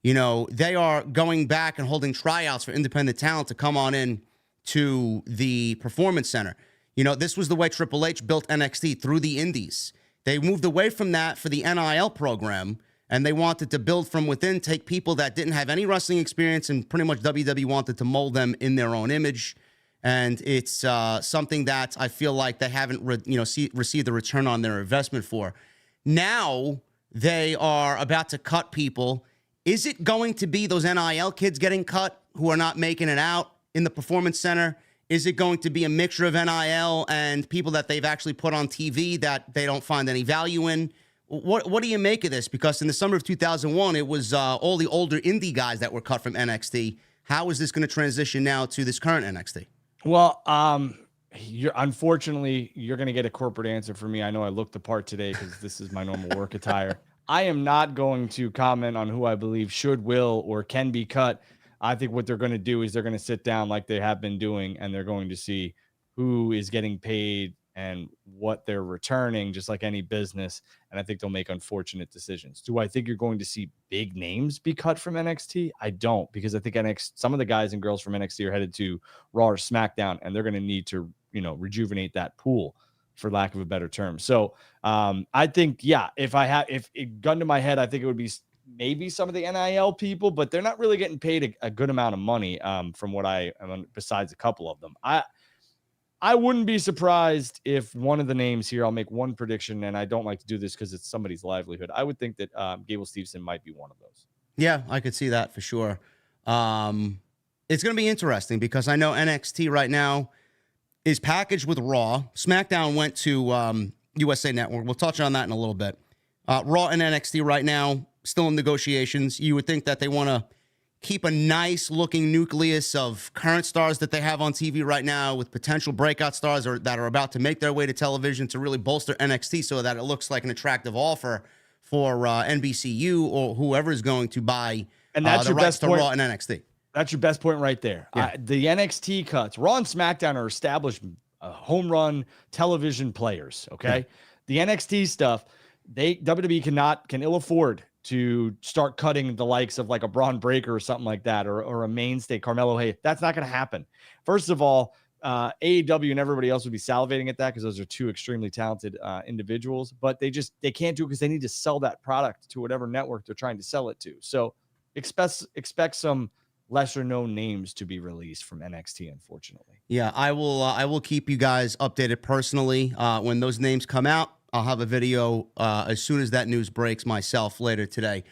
you know, they are going back and holding tryouts for independent talent to come on in to the Performance Center. You know, this was the way Triple H built NXT, through the indies. They moved away from that for the NIL program, and they wanted to build from within, take people that didn't have any wrestling experience, and pretty much WWE wanted to mold them in their own image. And it's something that I feel like they haven't received the return on their investment for. Now they are about to cut people. Is it going to be those NIL kids getting cut who are not making it out in the Performance Center? Is it going to be a mixture of NIL and people that they've actually put on TV that they don't find any value in? What do you make of this? Because in the summer of 2001, it was all the older indie guys that were cut from NXT. How is this going to transition now to this current NXT? Well, unfortunately, you're going to get a corporate answer from me. I know I looked the part today because this is my normal work attire. I am not going to comment on who I believe should, will, or can be cut. I think what they're going to do is they're going to sit down like they have been doing, and they're going to see who is getting paid and what they're returning, just like any business. And I think they'll make unfortunate decisions. Do I think you're going to see big names be cut from NXT? I don't, because I think some of the guys and girls from NXT are headed to Raw or SmackDown, and they're going to need to, rejuvenate that pool, for lack of a better term. So I think, yeah, if it gun to my head, I think it would be maybe some of the NIL people, but they're not really getting paid a good amount of money from what besides a couple of them. I wouldn't be surprised if one of the names here, I'll make one prediction, and I don't like to do this because it's somebody's livelihood. I would think that Gable Steveson might be one of those. Yeah, I could see that for sure. It's going to be interesting because I know NXT right now is packaged with Raw. SmackDown went to USA Network. We'll touch on that in a little bit. Raw and NXT right now, still in negotiations. You would think that they want to keep a nice looking nucleus of current stars that they have on TV right now with potential breakout stars that are about to make their way to television to really bolster NXT so that it looks like an attractive offer for NBCU or whoever is going to buy the rights to Raw and NXT. That's your best point right there. Yeah. The NXT cuts, Raw and SmackDown are established home run television players. Okay. Yeah. The NXT stuff, WWE can ill afford to start cutting the likes of like a Braun Breaker or something like that, or a mainstay Carmelo Hayes. That's not going to happen. First of all, AEW and everybody else would be salivating at that because those are two extremely talented individuals, but they can't do it because they need to sell that product to whatever network they're trying to sell it to. So expect some lesser known names to be released from NXT, unfortunately. Yeah, I will keep you guys updated personally when those names come out. I'll have a video as soon as that news breaks myself later today.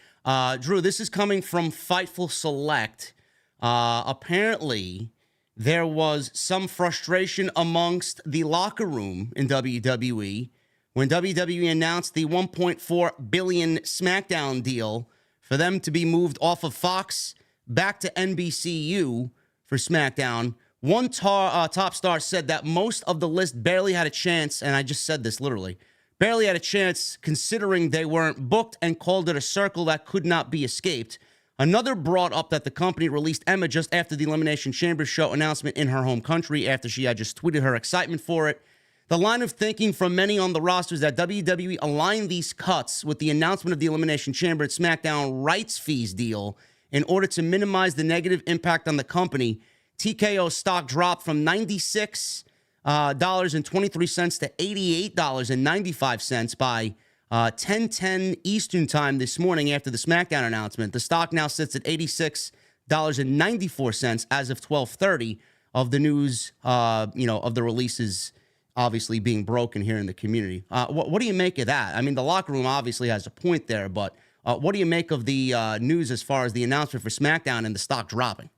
Drew, this is coming from Fightful Select. Apparently, there was some frustration amongst the locker room in WWE when WWE announced the $1.4 billion SmackDown deal for them to be moved off of Fox back to NBCU for SmackDown. One top star said that most of the list barely had a chance, and I just said this literally, barely had a chance considering they weren't booked, and called it a circle that could not be escaped. Another brought up that the company released Emma just after the Elimination Chamber show announcement in her home country after she had just tweeted her excitement for it. The line of thinking from many on the roster is that WWE aligned these cuts with the announcement of the Elimination Chamber and SmackDown rights fees deal in order to minimize the negative impact on the company. TKO stock dropped from 96 dollars and 23 cents to $88.95 by 10:10 Eastern time this morning after the SmackDown announcement. The stock now sits at $86.94 as of 12:30 of the news, of the releases obviously being broken here in the community. What do you make of that? I mean, the locker room obviously has a point there, but what do you make of the news as far as the announcement for SmackDown and the stock dropping?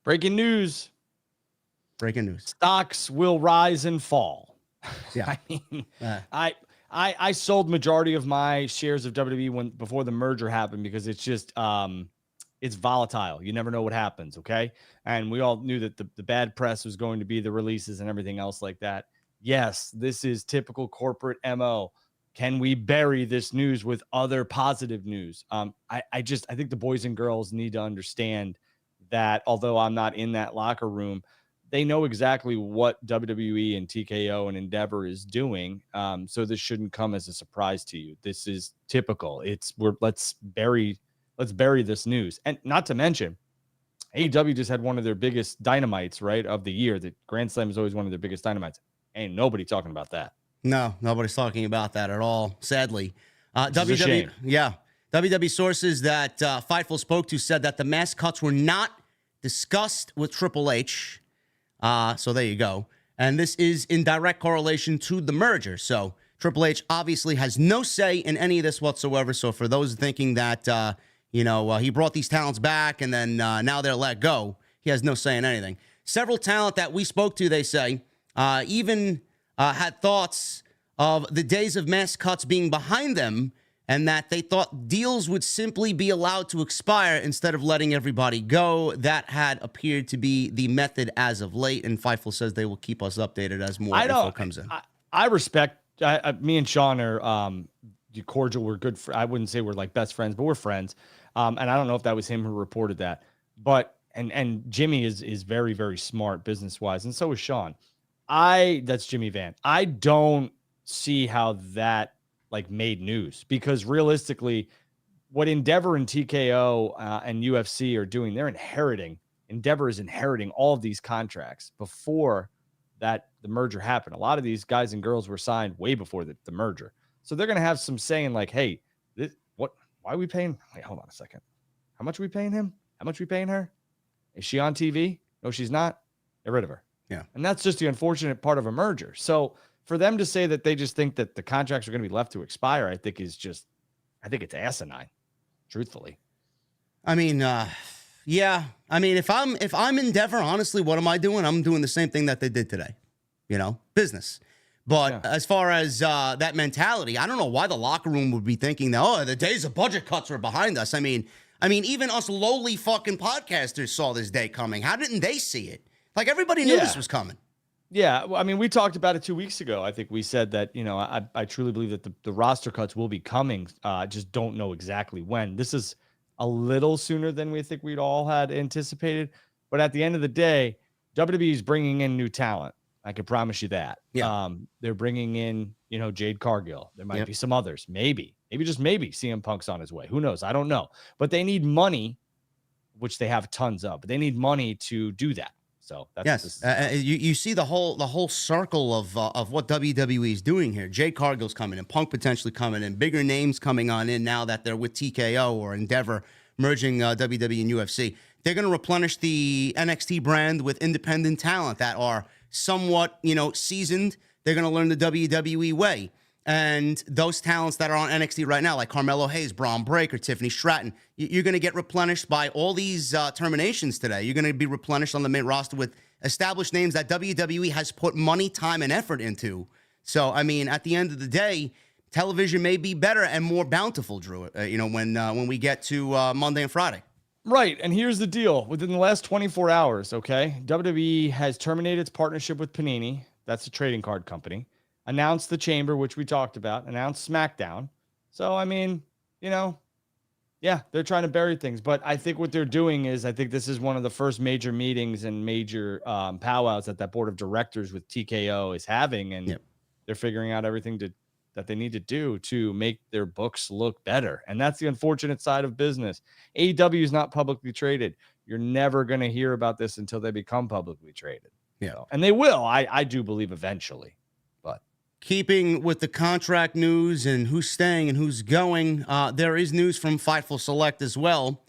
Breaking news. Breaking news. Stocks will rise and fall. Yeah. I mean, I sold majority of my shares of WWE before the merger happened because it's just it's volatile. You never know what happens, okay? And we all knew that the bad press was going to be the releases and everything else like that. Yes, this is typical corporate MO. Can we bury this news with other positive news? I think the boys and girls need to understand that although I'm not in that locker room, they know exactly what WWE and TKO and Endeavor is doing. So this shouldn't come as a surprise to you. This is typical. Let's bury this news. And not to mention, AEW just had one of their biggest dynamites, right, of the year. The Grand Slam is always one of their biggest dynamites. Ain't nobody talking about that. No, nobody's talking about that at all, sadly. WWE sources that Fightful spoke to said that the mass cuts were not discussed with Triple H. So there you go. And this is in direct correlation to the merger. So Triple H obviously has no say in any of this whatsoever. So for those thinking that, he brought these talents back and then now they're let go, he has no say in anything. Several talent that we spoke to, they say, even had thoughts of the days of mass cuts being behind them and that they thought deals would simply be allowed to expire instead of letting everybody go. That had appeared to be the method as of late, and Fightful says they will keep us updated as more info comes in. I respect, me and Sean are cordial. We're good. I wouldn't say we're like best friends, but we're friends. And I don't know if that was him who reported that, but and Jimmy is very, very smart business-wise, and so is Sean. That's Jimmy Van. I don't see how that made news, because realistically what Endeavor and TKO and UFC are doing, Endeavor is inheriting all of these contracts before that the merger happened. A lot of these guys and girls were signed way before the merger. So they're going to have some saying like, hey, why are we paying? Wait, hold on a second. How much are we paying him? How much are we paying her? Is she on TV? No, she's not. Get rid of her. Yeah. And that's just the unfortunate part of a merger. So for them to say that they just think that the contracts are going to be left to expire, I think it's asinine, truthfully. I mean, yeah. I mean, if I'm Endeavor, honestly, what am I doing? I'm doing the same thing that they did today, business. But as far as that mentality, I don't know why the locker room would be thinking that, the days of budget cuts are behind us. I mean, even us lowly fucking podcasters saw this day coming. How didn't they see it? Like, everybody knew this was coming. Yeah, well, I mean, we talked about it 2 weeks ago. I think we said that, I truly believe that the roster cuts will be coming. Just don't know exactly when. This is a little sooner than we think we'd all had anticipated. But at the end of the day, WWE is bringing in new talent. I can promise you that. Yeah. They're bringing in, Jade Cargill. There might be some others. Maybe just maybe CM Punk's on his way. Who knows? I don't know. But they need money, which they have tons of. But they need money to do that. So that's you see the whole circle of what WWE is doing here. Jade Cargill's coming in, Punk potentially coming in, bigger names coming on in now that they're with TKO or Endeavor merging WWE and UFC. They're going to replenish the NXT brand with independent talent that are somewhat seasoned. They're going to learn the WWE way. And those talents that are on NXT right now, like Carmelo Hayes, Braun Breaker, Tiffany Stratton, you're going to get replenished by all these terminations today. You're going to be replenished on the main roster with established names that WWE has put money, time, and effort into. So, I mean, at the end of the day, television may be better and more bountiful, Drew, when we get to Monday and Friday. Right. And here's the deal. Within the last 24 hours, okay, WWE has terminated its partnership with Panini. That's a trading card company. Announced the Chamber, which we talked about, announced SmackDown. So, I mean, they're trying to bury things. But I think what they're doing is, I think this is one of the first major meetings and major powwows that board of directors with TKO is having. And they're figuring out everything that they need to do to make their books look better. And that's the unfortunate side of business. AEW is not publicly traded. You're never going to hear about this until they become publicly traded. Yeah. So, and they will. I do believe eventually. But keeping with the contract news and who's staying and who's going, there is news from Fightful Select as well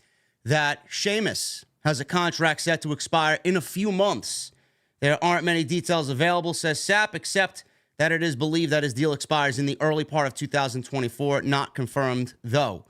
that Sheamus has a contract set to expire in a few months. There aren't many details available, says Sapp, except that it is believed that his deal expires in the early part of 2024. Not confirmed, though.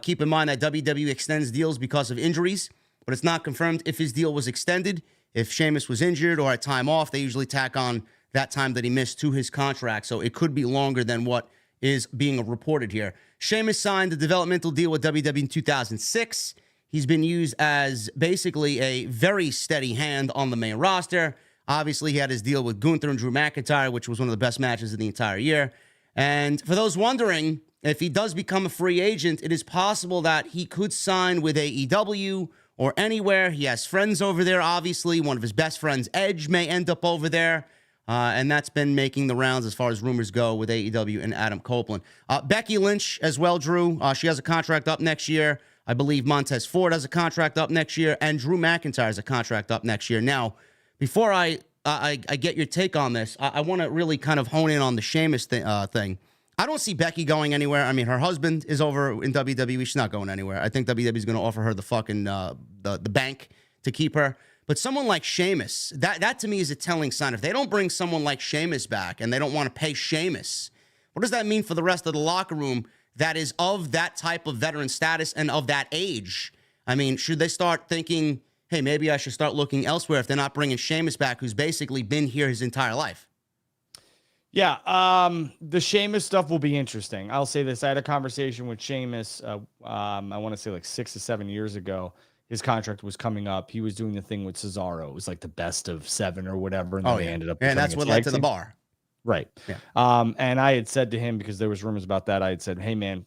Keep in mind that WWE extends deals because of injuries, but it's not confirmed if his deal was extended. If Sheamus was injured or had time off, they usually tack on that time that he missed to his contract, so it could be longer than what is being reported here. Sheamus signed a developmental deal with WWE in 2006. He's been used as basically a very steady hand on the main roster. Obviously, he had his deal with Gunther and Drew McIntyre, which was one of the best matches of the entire year. And for those wondering, if he does become a free agent, it is possible that he could sign with AEW or anywhere. He has friends over there, obviously. One of his best friends, Edge, may end up over there. And that's been making the rounds as far as rumors go with AEW and Adam Copeland. Becky Lynch as well, Drew. She has a contract up next year. I believe Montez Ford has a contract up next year, and Drew McIntyre has a contract up next year. Now, before I get your take on this, I want to really kind of hone in on the Sheamus thing. I don't see Becky going anywhere. I mean, her husband is over in WWE. She's not going anywhere. I think WWE is going to offer her the fucking the bank to keep her. But someone like Sheamus, that to me is a telling sign. If they don't bring someone like Sheamus back and they don't want to pay Sheamus, what does that mean for the rest of the locker room that is of that type of veteran status and of that age? I mean, should they start thinking, hey, maybe I should start looking elsewhere if they're not bringing Sheamus back, who's basically been here his entire life? Yeah, the Sheamus stuff will be interesting. I'll say this. I had a conversation with Sheamus, I want to say like 6 to 7 years ago. His contract was coming up. He was doing the thing with Cesaro. It was like the best of 7 or whatever. And then they ended up. And that's what led to the bar. Right. Yeah. And I had said to him, because there was rumors about that, I had said, hey, man,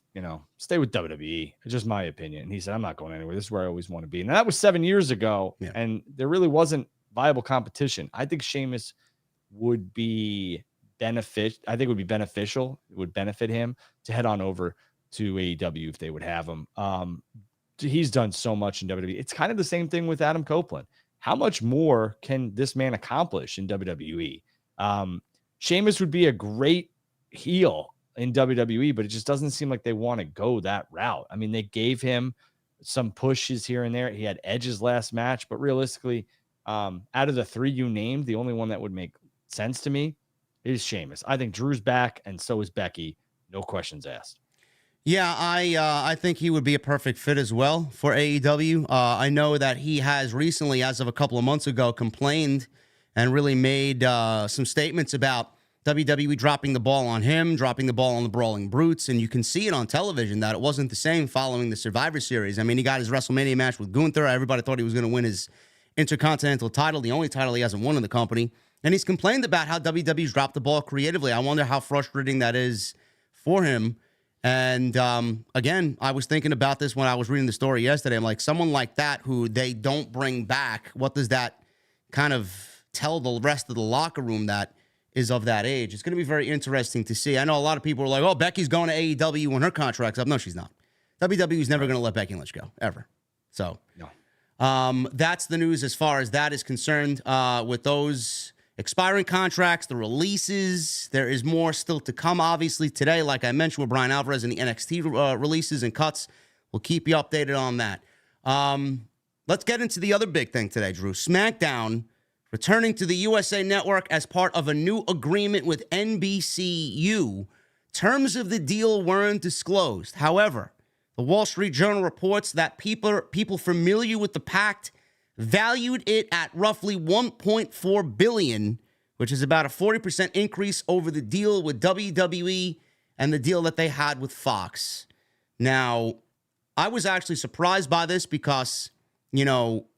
stay with WWE. It's just my opinion. And he said, I'm not going anywhere. This is where I always want to be. And that was 7 years ago. Yeah. And there really wasn't viable competition. I think Sheamus would be I think it would be beneficial. It would benefit him to head on over to AEW if they would have him. He's done so much in WWE. It's kind of the same thing with Adam Copeland. How much more can this man accomplish in WWE? Sheamus would be a great heel in WWE, but it just doesn't seem like they want to go that route. I mean, they gave him some pushes here and there. He had Edge's last match, but realistically, out of the 3 you named, the only one that would make sense to me is Sheamus. I think Drew's back, and so is Becky. No questions asked. Yeah, I think he would be a perfect fit as well for AEW. I know that he has recently, as of a couple of months ago, complained and really made some statements about WWE dropping the ball on him, dropping the ball on the Brawling Brutes, and you can see it on television that it wasn't the same following the Survivor Series. I mean, he got his WrestleMania match with Gunther. Everybody thought he was going to win his Intercontinental title, the only title he hasn't won in the company. And he's complained about how WWE's dropped the ball creatively. I wonder how frustrating that is for him. And again, I was thinking about this when I was reading the story yesterday. I'm like, someone like that who they don't bring back, what does that kind of tell the rest of the locker room that is of that age? It's going to be very interesting to see. I know a lot of people are like, oh, Becky's going to AEW when her contract's up. No, she's not. WWE's never going to let Becky Lynch go, ever. So that's the news as far as that is concerned with those expiring contracts, the releases. There is more still to come, obviously, today, like I mentioned, with Brian Alvarez and the NXT releases and cuts. We'll keep you updated on that. Let's get into the other big thing today, Drew. SmackDown returning to the USA Network as part of a new agreement with NBCU. Terms of the deal weren't disclosed. However, the Wall Street Journal reports that people familiar with the pact valued it at roughly $1.4 billion, which is about a 40% increase over the deal with WWE and the deal that they had with Fox. Now, I was actually surprised by this because,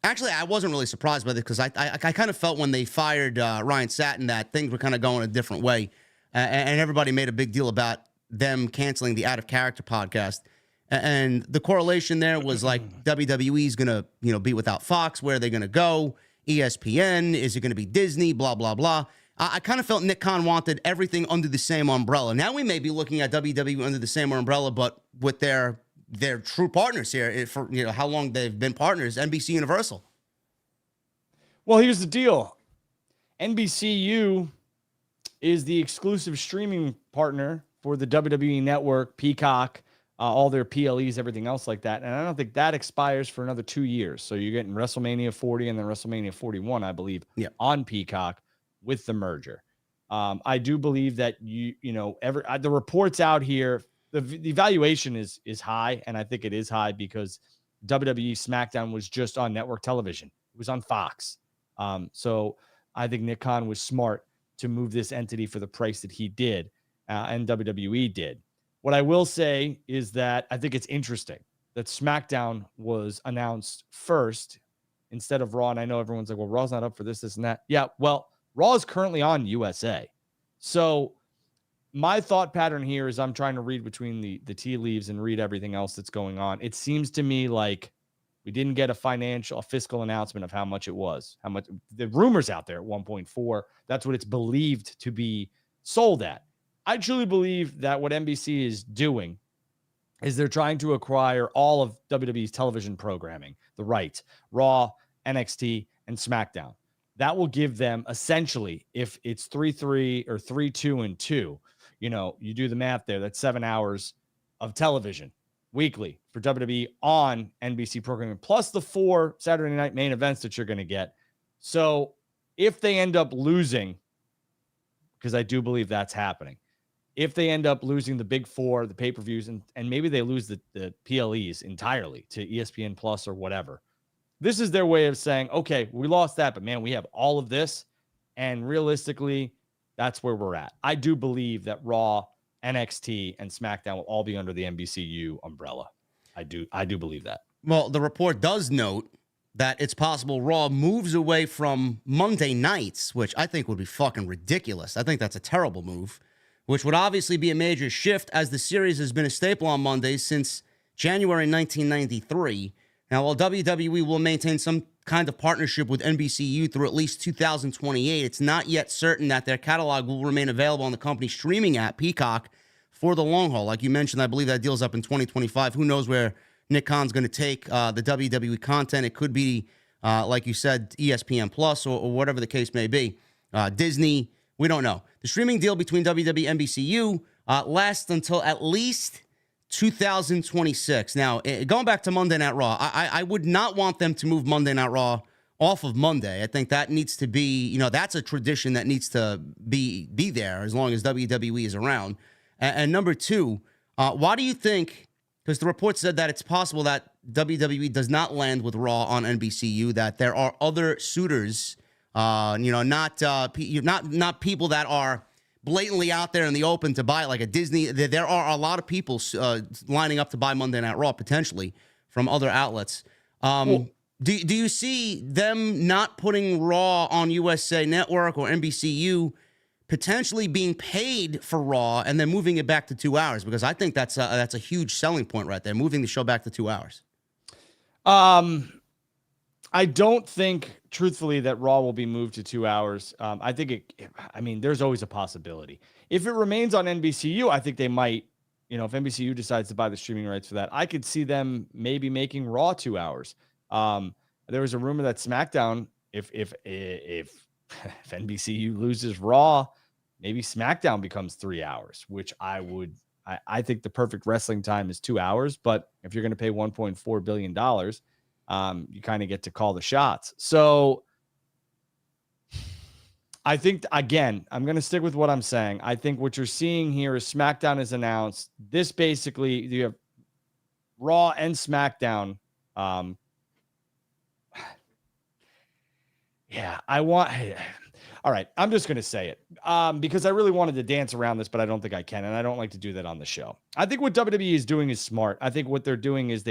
actually I wasn't really surprised by this because I kind of felt when they fired Ryan Satin that things were kind of going a different way. And everybody made a big deal about them canceling the Out of Character podcast. And the correlation there was like WWE is going to, be without Fox. Where are they going to go? ESPN? Is it going to be Disney? Blah, blah, blah. I kind of felt Nick Khan wanted everything under the same umbrella. Now we may be looking at WWE under the same umbrella, but with their true partners here for how long they've been partners, NBC Universal. Well, here's the deal. NBCU is the exclusive streaming partner for the WWE Network, Peacock, all their PLEs, everything else like that. And I don't think that expires for another 2 years. So you're getting WrestleMania 40 and then WrestleMania 41, I believe, on Peacock with the merger. I do believe that the reports out here, the valuation is high, and I think it is high because WWE SmackDown was just on network television. It was on Fox. So I think Nick Khan was smart to move this entity for the price that he did, and WWE did. What I will say is that I think it's interesting that SmackDown was announced first instead of Raw. And I know everyone's like, well, Raw's not up for this, and that. Yeah, well, Raw is currently on USA. So my thought pattern here is I'm trying to read between the tea leaves and read everything else that's going on. It seems to me like we didn't get a fiscal announcement of how much it was, how much the rumors out there at 1.4. That's what it's believed to be sold at. I truly believe that what NBC is doing is they're trying to acquire all of WWE's television programming, the rights, Raw, NXT, and SmackDown. That will give them essentially, if it's 3-3 or 3-2-2, you do the math there, that's 7 hours of television weekly for WWE on NBC programming, plus the 4 Saturday night main events that you're going to get. So if they end up losing, because I do believe that's happening, if they end up losing the big 4, the pay-per-views, and maybe they lose the PLEs entirely to ESPN Plus or whatever, this is their way of saying, okay, we lost that, but man, we have all of this. And realistically, that's where we're at. I do believe that Raw, NXT, and SmackDown will all be under the NBCU umbrella. I do believe that. Well, the report does note that it's possible Raw moves away from Monday nights, which I think would be fucking ridiculous. I think that's a terrible move, which would obviously be a major shift as the series has been a staple on Mondays since January 1993. Now, while WWE will maintain some kind of partnership with NBCU through at least 2028, it's not yet certain that their catalog will remain available on the company's streaming app, Peacock, for the long haul. Like you mentioned, I believe that deal's up in 2025. Who knows where Nick Khan's going to take the WWE content? It could be, like you said, ESPN Plus or whatever the case may be. Disney, we don't know. The streaming deal between WWE and NBCU lasts until at least 2026. Now, going back to Monday Night Raw, I would not want them to move Monday Night Raw off of Monday. I think that needs to be, that's a tradition that needs to be there as long as WWE is around. And number two, why do you think, because the report said that it's possible that WWE does not land with Raw on NBCU, that there are other suitors, not people that are blatantly out there in the open to buy, like a Disney. There are a lot of people lining up to buy Monday Night Raw potentially from other outlets. Do you see them not putting Raw on USA Network or NBCU potentially being paid for Raw and then moving it back to 2 hours? Because I think that's a huge selling point right there, moving the show back to 2 hours. I don't think, truthfully, that Raw will be moved to 2 hours. I think there's always a possibility. If it remains on NBCU, I think they might, if NBCU decides to buy the streaming rights for that, I could see them maybe making Raw 2 hours. There was a rumor that SmackDown, if NBCU loses Raw, maybe SmackDown becomes 3 hours, which I think the perfect wrestling time is 2 hours. But if you're going to pay $1.4 billion, you kind of get to call the shots. So I think, again, I'm going to stick with what I'm saying. I think what you're seeing here is SmackDown is announced. This basically, you have Raw and SmackDown. All right, I'm just going to say it because I really wanted to dance around this, but I don't think I can, and I don't like to do that on the show. I think what WWE is doing is smart. I think what they're doing is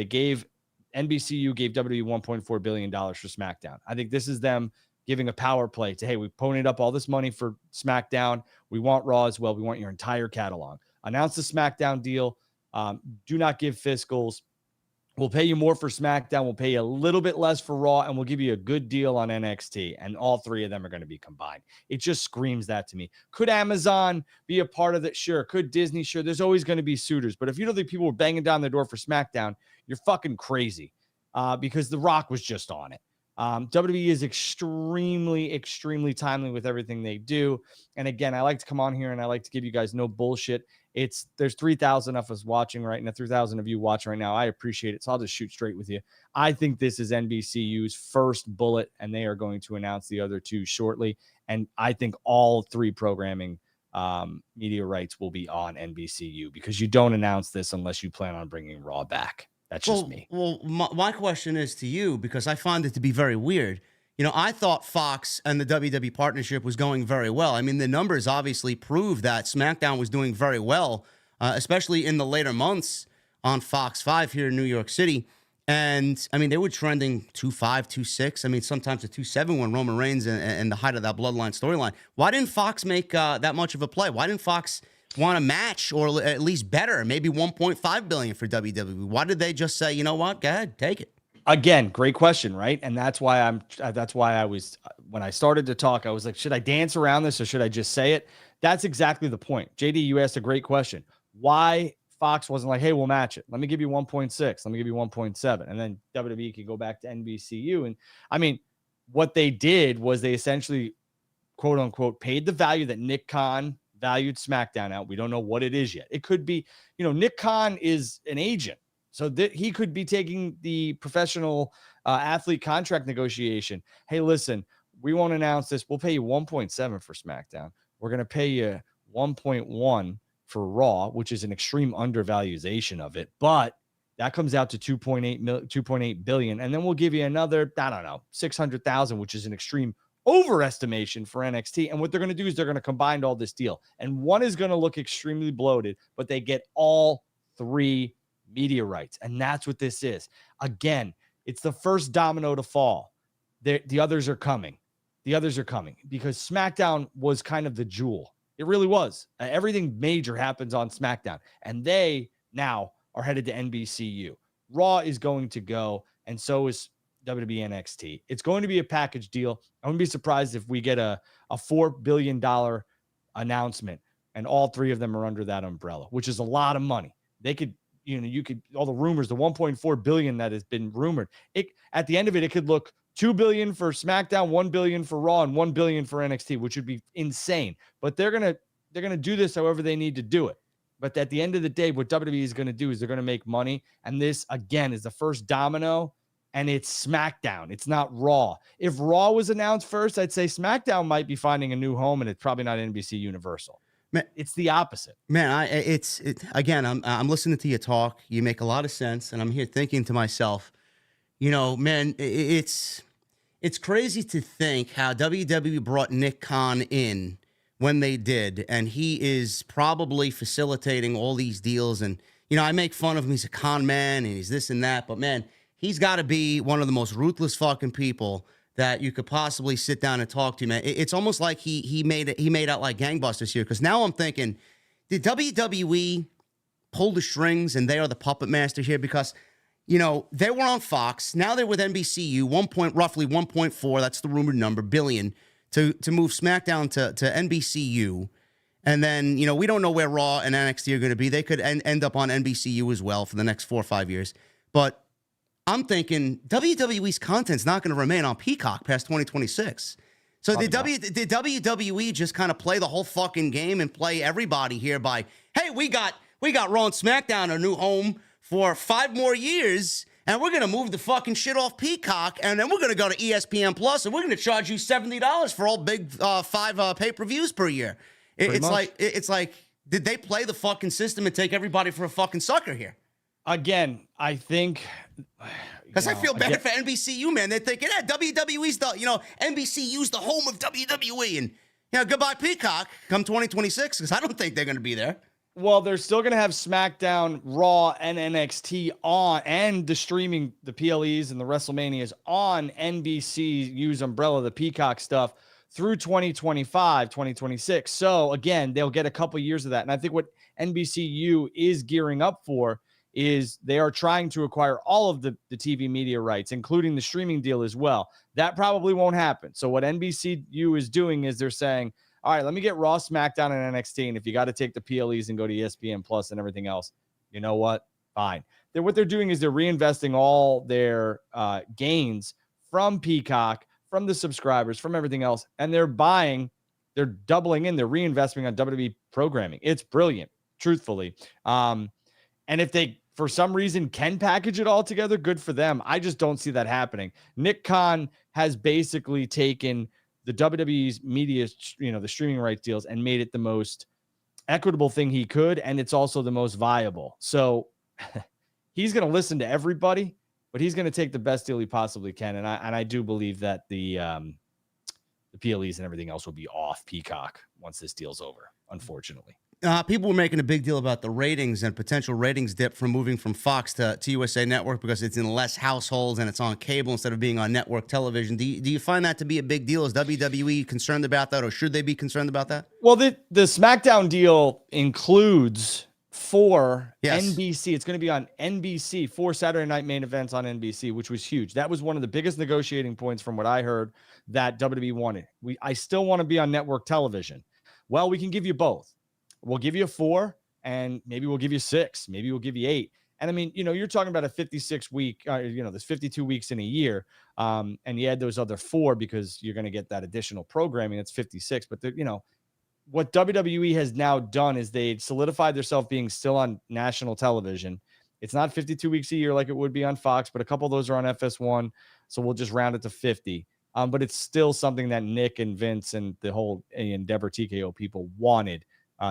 NBCU gave WWE $1.4 billion for SmackDown. I think this is them giving a power play to, hey, we've ponied up all this money for SmackDown. We want Raw as well. We want your entire catalog. Announce the SmackDown deal. Do not give fiscals. We'll pay you more for SmackDown. We'll pay you a little bit less for Raw, and we'll give you a good deal on NXT. And all three of them are going to be combined. It just screams that to me. Could Amazon be a part of that? Sure. Could Disney? Sure. There's always going to be suitors. But if you don't think people were banging down the door for SmackDown, you're fucking crazy because The Rock was just on it. WWE is extremely, extremely timely with everything they do. And again, I like to come on here and I like to give you guys no bullshit. There's 3,000 of us watching right now, 3,000 of you watching right now. I appreciate it. So I'll just shoot straight with you. I think this is NBCU's first bullet, and they are going to announce the other two shortly. And I think all three programming media rights will be on NBCU, because you don't announce this unless you plan on bringing Raw back. That's just me. Well, my question is to you, because I find it to be very weird. I thought Fox and the WWE partnership was going very well. I mean, the numbers obviously prove that SmackDown was doing very well, especially in the later months on Fox 5 here in New York City. And, I mean, they were trending 2.5, 2.6. I mean, sometimes a 2.7 when Roman Reigns and the height of that Bloodline storyline. Why didn't Fox make that much of a play? Why didn't Fox want to match, or at least better, maybe $1.5 billion for WWE? Why did they just say, you know what, go ahead, take it? Again, great question, right? And that's why I was, when I started to talk, I was like, should I dance around this or should I just say it? That's exactly the point. JD, you asked a great question. Why Fox wasn't like, hey, we'll match it. Let me give you 1.6. Let me give you 1.7. And then WWE can go back to NBCU. And I mean, what they did was they essentially, quote unquote, paid the value that Nick Khan valued SmackDown out. We don't know what it is yet. It could be, Nick Khan is an agent. So he could be taking the professional athlete contract negotiation. Hey, listen, we won't announce this. We'll pay you 1.7 for SmackDown. We're going to pay you 1.1 for Raw, which is an extreme undervaluation of it. But that comes out to 2.8 billion. And then we'll give you another, I don't know, 600,000, which is an extreme overestimation for NXT. And what they're going to do is they're going to combine all this deal. And one is going to look extremely bloated, but they get all three media rights. And that's what this is. Again, it's the first domino to fall. The others are coming. The others are coming because SmackDown was kind of the jewel. It really was. Everything major happens on SmackDown. And they now are headed to NBCU. Raw is going to go, and so is WWE NXT. It's going to be a package deal. I wouldn't be surprised if we get a $4 billion announcement, and all three of them are under that umbrella, which is a lot of money. They could, you could, all the rumors, the 1.4 billion that has been rumored, at the end of it, it could look 2 billion for SmackDown, 1 billion for Raw, and 1 billion for NXT, which would be insane. But they're going to do this however they need to do it. But at the end of the day, what WWE is going to do is they're going to make money. And this, again, is the first domino, and it's SmackDown. It's not Raw. If Raw was announced first, I'd say SmackDown might be finding a new home, and it's probably not NBC Universal. Man, it's the opposite. Man, again, I'm listening to you talk. You make a lot of sense, and I'm here thinking to myself, man, it's crazy to think how WWE brought Nick Khan in when they did, and he is probably facilitating all these deals. And I make fun of him. He's a con man, and he's this and that. But man, he's got to be one of the most ruthless fucking people that you could possibly sit down and talk to, man. It's almost like he made out like gangbusters here. Because now I'm thinking, did WWE pull the strings and they are the puppet master here? Because they were on Fox. Now they're with NBCU. Roughly 1.4. That's the rumored number, billion to move SmackDown to NBCU. And then we don't know where Raw and NXT are going to be. They could end up on NBCU as well for the next 4 or 5 years. But I'm thinking WWE's content's not going to remain on Peacock past 2026. So did WWE just kind of play the whole fucking game and play everybody here by, hey, we got Raw and SmackDown a new home for 5 more years, and we're going to move the fucking shit off Peacock, and then we're going to go to ESPN Plus, and we're going to charge you $70 for all big 5 pay-per-views per year. It's like, did they play the fucking system and take everybody for a fucking sucker here? Again, I think, because I feel bad for NBCU, man. They're thinking, WWE's NBCU's the home of WWE, and goodbye Peacock come 2026, because I don't think they're going to be there. Well, they're still going to have SmackDown, Raw, and NXT on, and the streaming, the PLEs and the WrestleManias on NBCU's umbrella, the Peacock stuff, through 2025, 2026. So again, they'll get a couple years of that. And I think what NBCU is gearing up for is they are trying to acquire all of the TV media rights, including the streaming deal as well. That probably won't happen. So what NBCU is doing is they're saying, all right, let me get Raw, SmackDown, and NXT. And if you got to take the PLEs and go to ESPN Plus and everything else, you know what? Fine. What they're doing is they're reinvesting all their gains from Peacock, from the subscribers, from everything else, and they're doubling in, they're reinvesting on WWE programming. It's brilliant, truthfully. And if they, for some reason, can package it all together, good for them. I just don't see that happening. Nick Khan has basically taken the WWE's media, the streaming rights deals, and made it the most equitable thing he could, and it's also the most viable. So he's going to listen to everybody, but he's going to take the best deal he possibly can. And I do believe that the PLEs and everything else will be off Peacock once this deal's over, unfortunately. People were making a big deal about the ratings and potential ratings dip from moving from Fox to USA Network because it's in less households and it's on cable instead of being on network television. Do you find that to be a big deal? Is WWE concerned about that, or should they be concerned about that? Well, the SmackDown deal includes 4 NBC. It's going to be on NBC, 4 Saturday night main events on NBC, which was huge. That was one of the biggest negotiating points from what I heard that WWE wanted. I still want to be on network television. Well, we can give you both. We'll give you 4, and maybe we'll give you 6. Maybe we'll give you 8. And I mean, you're talking about a 56-week, there's 52 weeks in a year. And you add those other 4 because you're going to get that additional programming. That's 56. But, what WWE has now done is they solidified themselves being still on national television. It's not 52 weeks a year like it would be on Fox, but a couple of those are on FS1. So we'll just round it to 50. But it's still something that Nick and Vince and the whole Endeavor TKO people wanted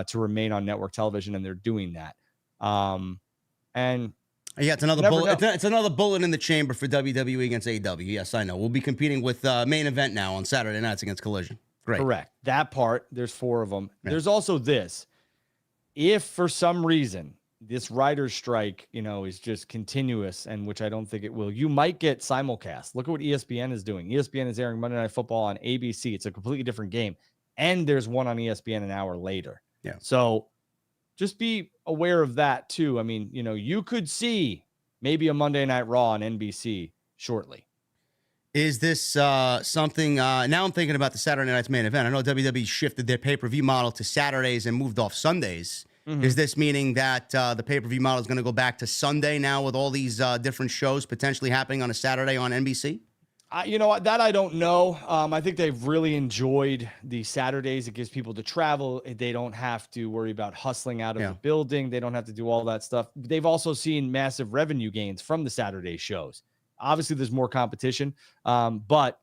to remain on network television, and they're doing that. And yeah, it's another bullet. It's another bullet in the chamber for WWE against AEW. Yes, I know. We'll be competing with main event now on Saturday nights against Collision. Great. Correct. That part, there's 4 of them. Yeah. There's also this. If for some reason this writer's strike, is just continuous, and which I don't think it will, you might get simulcast. Look at what ESPN is doing. ESPN is airing Monday Night Football on ABC. It's a completely different game. And there's one on ESPN an hour later. Yeah. So just be aware of that too. I mean, you could see maybe a Monday Night Raw on NBC shortly. Is this something? Now I'm thinking about the Saturday night's main event. I know WWE shifted their pay-per-view model to Saturdays and moved off Sundays. Mm-hmm. Is this meaning that the pay-per-view model is going to go back to Sunday now with all these different shows potentially happening on a Saturday on NBC? You know what? That I don't know. I think they've really enjoyed the Saturdays. It gives people to travel. They don't have to worry about hustling out of the building. They don't have to do all that stuff. They've also seen massive revenue gains from the Saturday shows. Obviously, there's more competition, but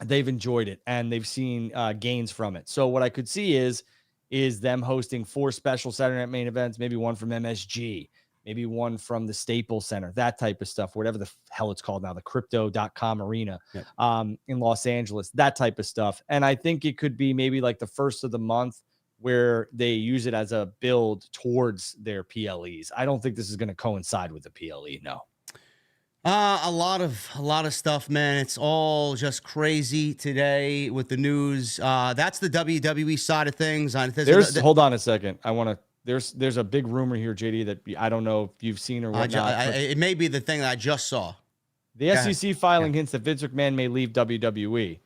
they've enjoyed it, and they've seen gains from it. So what I could see is them hosting 4 special Saturday night main events, maybe one from MSG, maybe one from the Staples Center, that type of stuff, whatever the hell it's called now, the Crypto.com Arena in Los Angeles, that type of stuff. And I think it could be maybe like the first of the month where they use it as a build towards their PLEs. I don't think this is going to coincide with the PLE, no. A lot of stuff, man. It's all just crazy today with the news. That's the WWE side of things. Hold on a second. There's a big rumor here, JD, that I don't know if you've seen or whatnot. It may be the thing that I just saw. The SEC filing hints that Vince McMahon may leave WWE.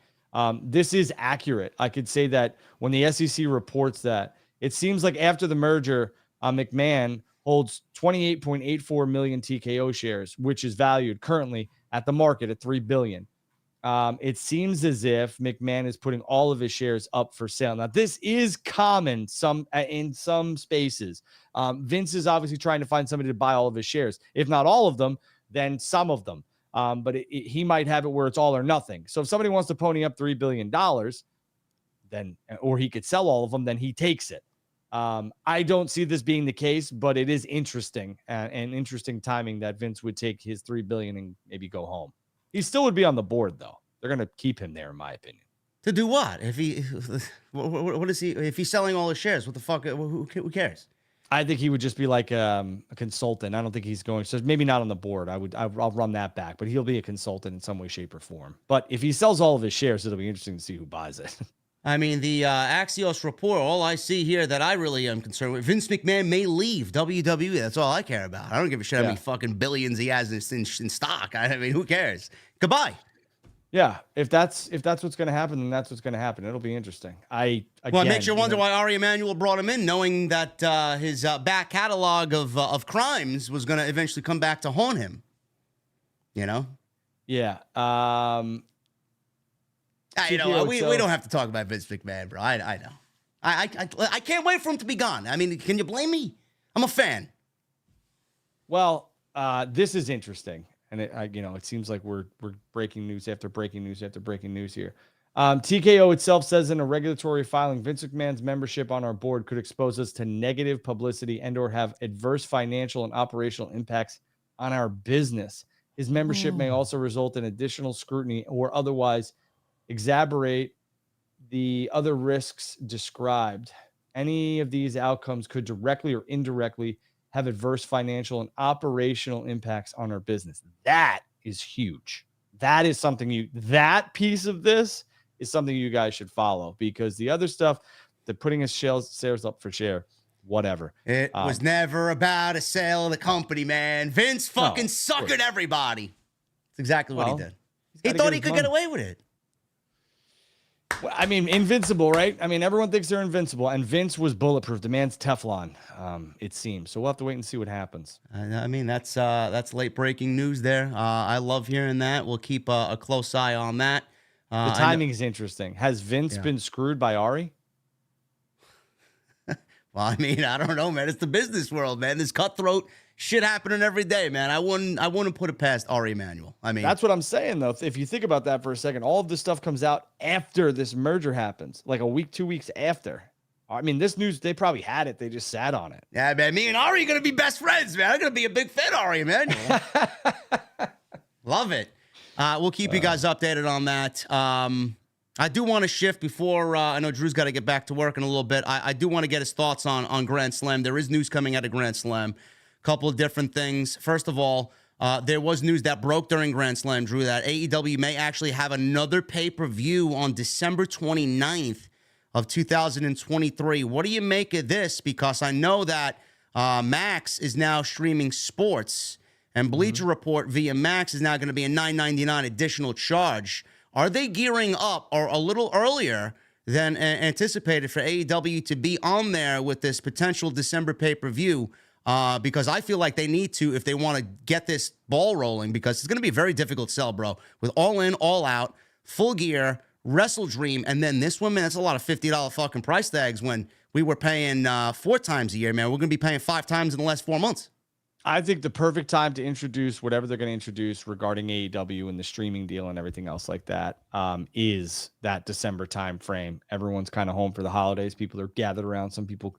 This is accurate. I could say that when the SEC reports that, it seems like after the merger, McMahon holds 28.84 million TKO shares, which is valued currently at the market at $3 billion. It seems as if McMahon is putting all of his shares up for sale. Now, this is common in some spaces. Vince is obviously trying to find somebody to buy all of his shares. If not all of them, then some of them. But he might have it where it's all or nothing. So if somebody wants to pony up $3 billion, then, or he could sell all of them, then he takes it. I don't see this being the case, but it is interesting and interesting timing that Vince would take his $3 billion and maybe go home. He still would be on the board, though. They're going to keep him there, in my opinion. To do what? What is he? If he's selling all his shares, what the fuck? Who cares? I think he would just be like a consultant. I don't think he's going. So maybe not on the board. I'll run that back, but he'll be a consultant in some way, shape, or form. But if he sells all of his shares, it'll be interesting to see who buys it. I mean, the Axios report, all I see here that I really am concerned with, Vince McMahon may leave WWE. That's all I care about. I don't give a shit how many fucking billions he has in stock. I mean, who cares? Goodbye. Yeah, if that's what's going to happen, then that's what's going to happen. It'll be interesting. It makes you wonder why Ari Emanuel brought him in, knowing that his back catalog of crimes was going to eventually come back to haunt him. You know? Yeah. You know, we don't have to talk about Vince McMahon, bro. I know. I can't wait for him to be gone. I mean, can you blame me? I'm a fan. Well, this is interesting, and it seems like we're breaking news after breaking news after breaking news here. TKO itself says in a regulatory filing, Vince McMahon's membership on our board could expose us to negative publicity and/or have adverse financial and operational impacts on our business. His membership may also result in additional scrutiny or otherwise exacerbate the other risks described. Any of these outcomes could directly or indirectly have adverse financial and operational impacts on our business. That is huge. That is something that piece of this is something you guys should follow, because the other stuff, they're putting us shares up for share, whatever. It was never about a sale of the company, man. Vince fucking suckered everybody. That's exactly what he did. He thought he could get away with it. Well, I mean, invincible, right? I mean, everyone thinks they're invincible, and Vince was bulletproof. The man's Teflon, it seems. So we'll have to wait and see what happens. I mean, that's late breaking news there. I love hearing that. We'll keep a close eye on that. The timing is interesting. Has Vince been screwed by Ari? Well, I mean, I don't know, man. It's the business world, man. There's cutthroat shit happening every day, man. I wouldn't put it past Ari Emanuel. I mean, that's what I'm saying, though. If you think about that for a second, all of this stuff comes out after this merger happens, like a week, 2 weeks after. I mean, this news, they probably had it. They just sat on it. Yeah, man. Me and Ari are going to be best friends, man. I'm going to be a big fan of Ari, man. Love it. We'll keep you guys updated on that. I do want to shift before I know Drew's got to get back to work in a little bit. I do want to get his thoughts on Grand Slam. There is news coming out of Grand Slam. Couple of different things. First of all, there was news that broke during Grand Slam, Drew, that AEW may actually have another pay-per-view on December 29th of 2023. What do you make of this? Because I know that Max is now streaming sports, and Bleacher Report via Max is now going to be a $9.99 additional charge. Are they gearing up or a little earlier than anticipated for AEW to be on there with this potential December pay-per-view? Because I feel like they need to if they want to get this ball rolling, because it's going to be a very difficult sell, bro. With All In, All Out, Full Gear, Wrestle Dream, and then this one, man, that's a lot of $50 fucking price tags when we were paying 4 times a year, man. We're going to be paying 5 times in the last 4 months. I think the perfect time to introduce whatever they're going to introduce regarding AEW and the streaming deal and everything else like that is that December time frame. Everyone's kind of home for the holidays. People are gathered around. Some people,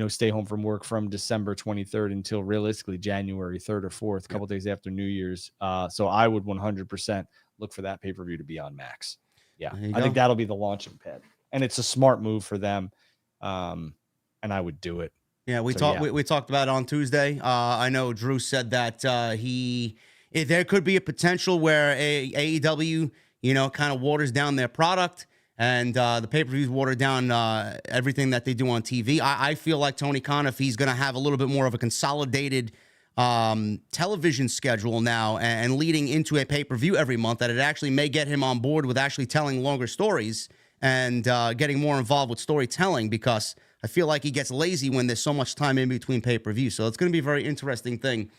stay home from work from December 23rd until realistically January 3rd or 4th, a couple days after New Year's. So I would 100% look for that pay-per-view to be on Max. Yeah, I think that'll be the launching pad. And it's a smart move for them. And I would do it. Yeah, we talked about it on Tuesday. I know Drew said that there could be a potential where AEW, kind of waters down their product, and the pay-per-views water down everything that they do on TV. I feel like Tony Khan, if he's going to have a little bit more of a consolidated television schedule now and leading into a pay-per-view every month, that it actually may get him on board with actually telling longer stories and getting more involved with storytelling, because I feel like he gets lazy when there's so much time in between pay-per-view. So it's going to be a very interesting thing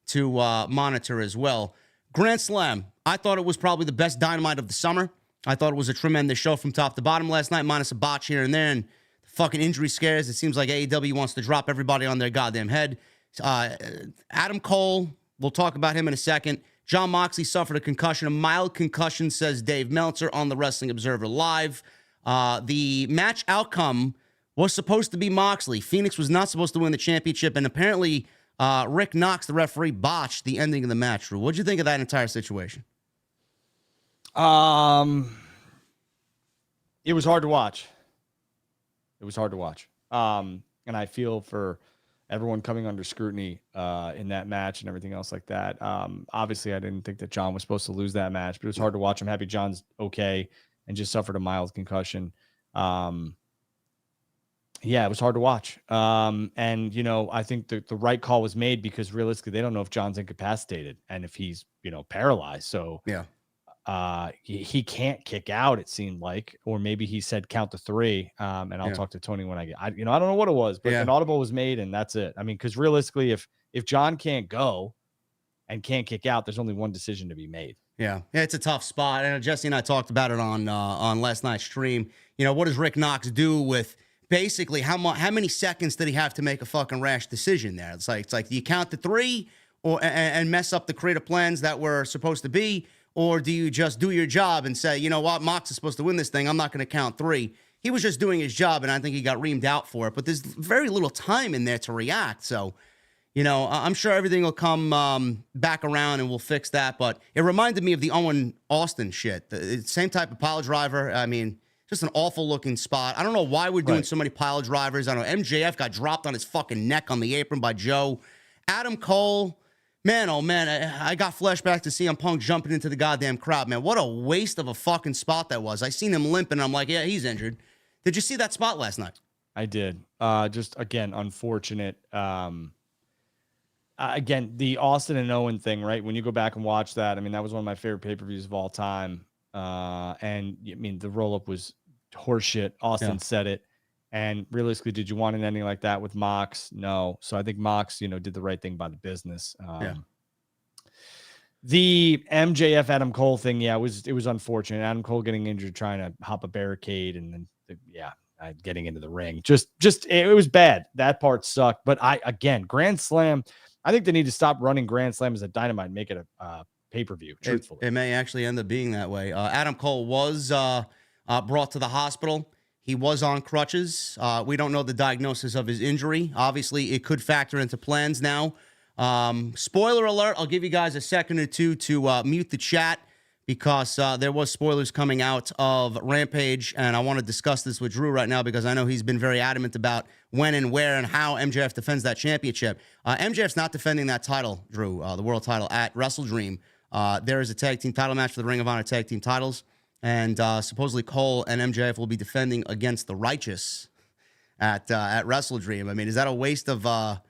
to monitor as well. Grand Slam, I thought it was probably the best Dynamite of the summer. I thought it was a tremendous show from top to bottom last night, minus a botch here and there, and the fucking injury scares. It seems like AEW wants to drop everybody on their goddamn head. Adam Cole, we'll talk about him in a second. Jon Moxley suffered a concussion, a mild concussion, says Dave Meltzer on the Wrestling Observer Live. The match outcome was supposed to be Moxley. Phoenix was not supposed to win the championship, and apparently Rick Knox, the referee, botched the ending of the match. What'd you think of that entire situation? It was hard to watch. And I feel for everyone coming under scrutiny in that match and everything else like that. Obviously, I didn't think that John was supposed to lose that match, but it was hard to watch. I'm happy John's okay and just suffered a mild concussion. Yeah, it was hard to watch. And, I think the right call was made, because realistically, they don't know if John's incapacitated and if he's, paralyzed. So yeah, he can't kick out, it seemed like, or maybe he said count to 3. And I'll talk to Tony when I get, I don't know what it was, but an audible was made and that's it. I mean, because realistically, if John can't go and can't kick out, there's only one decision to be made. Yeah, it's a tough spot. And Jesse and I talked about it on last night's stream. You know, what does Rick Knox do with basically how many seconds did he have to make a fucking rash decision there? It's like do you count to 3 and mess up the creative plans that were supposed to be, or do you just do your job and say, you know what, Mox is supposed to win this thing, I'm not going to count 3. He was just doing his job, and I think he got reamed out for it. But there's very little time in there to react, so. You know, I'm sure everything will come back around and we'll fix that. But it reminded me of the Owen Austin shit. The same type of pile driver. I mean, just an awful looking spot. I don't know why we're doing so many pile drivers. I know MJF got dropped on his fucking neck on the apron by Joe. Adam Cole, man, oh man, I got flashbacks to CM Punk jumping into the goddamn crowd, man. What a waste of a fucking spot that was. I seen him limping and I'm like, yeah, he's injured. Did you see that spot last night? I did. Just, again, unfortunate. Again, the Austin and Owen thing, right? When you go back and watch that, I mean, that was one of my favorite pay-per-views of all time. And I mean, the roll-up was horseshit. Austin said it. And realistically, did you want an ending like that with Mox? No. So I think Mox, you know, did the right thing by the business. The MJF Adam Cole thing, it was unfortunate. Adam Cole getting injured trying to hop a barricade, and then getting into the ring. Just it was bad. That part sucked. But again, Grand Slam. I think they need to stop running Grand Slam as a Dynamite and make it a pay-per-view, truthfully. It may actually end up being that way. Adam Cole was brought to the hospital. He was on crutches. We don't know the diagnosis of his injury. Obviously, it could factor into plans now. Spoiler alert, I'll give you guys a second or two to mute the chat because there was spoilers coming out of Rampage, and I want to discuss this with Drew right now because I know he's been very adamant about when and where and how MJF defends that championship. MJF's not defending that title, Drew, the world title at WrestleDream. There is a tag team title match for the Ring of Honor tag team titles, and supposedly Cole and MJF will be defending against the Righteous at WrestleDream. I mean, is that a waste of a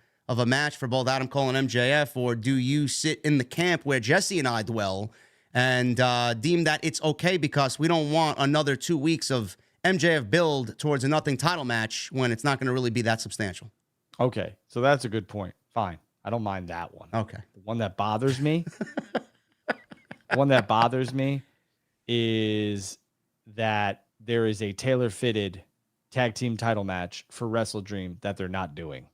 match for both Adam Cole and MJF, or do you sit in the camp where Jesse and I dwell and deem that it's okay because we don't want another 2 weeks of MJF build towards a nothing title match when it's not going to really be that substantial? Okay, so that's a good point. Fine. I don't mind that one. Okay. The one that bothers me, is that there is a tailor-fitted tag team title match for WrestleDream that they're not doing.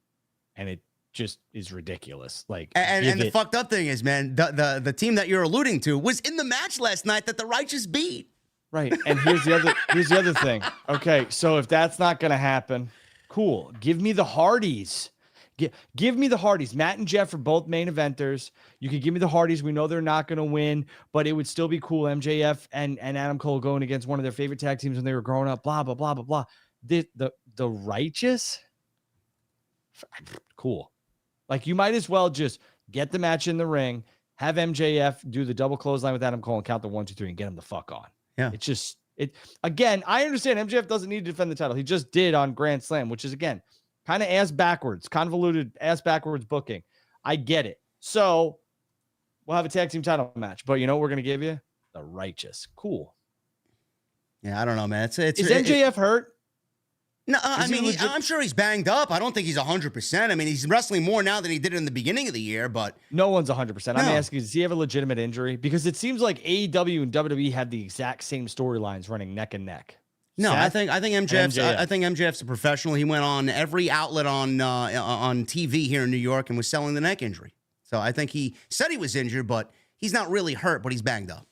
And it just is ridiculous. Like, and the fucked up thing is, man, the team that you're alluding to was in the match last night that the Righteous beat. Right. And here's the other thing. Okay, so if that's not going to happen, cool. Give me the Hardys. Give me the Hardys. Matt and Jeff are both main eventers. You can give me the Hardys. We know they're not going to win, but it would still be cool. MJF and Adam Cole going against one of their favorite tag teams when they were growing up, blah, blah, blah, blah, blah. The Righteous? Cool. Like, you might as well just get the match in the ring, have MJF do the double clothesline with Adam Cole and count the 1, 2, 3 and get him the fuck on. Yeah. It's just, again, I understand MJF doesn't need to defend the title. He just did on Grand Slam, which is, again, kind of convoluted ass backwards booking. I get it. So we'll have a tag team title match, but you know what we're going to give you? The Righteous. Cool. Yeah, I don't know, man. Is MJF hurt? No, I mean, I'm sure he's banged up. I don't think he's 100%. I mean, he's wrestling more now than he did in the beginning of the year, but... No one's 100%. I'm asking, does he have a legitimate injury? Because it seems like AEW and WWE had the exact same storylines running neck and neck. No, I think MJF's a professional. He went on every outlet on TV here in New York and was selling the neck injury. So I think he said he was injured, but he's not really hurt, but he's banged up.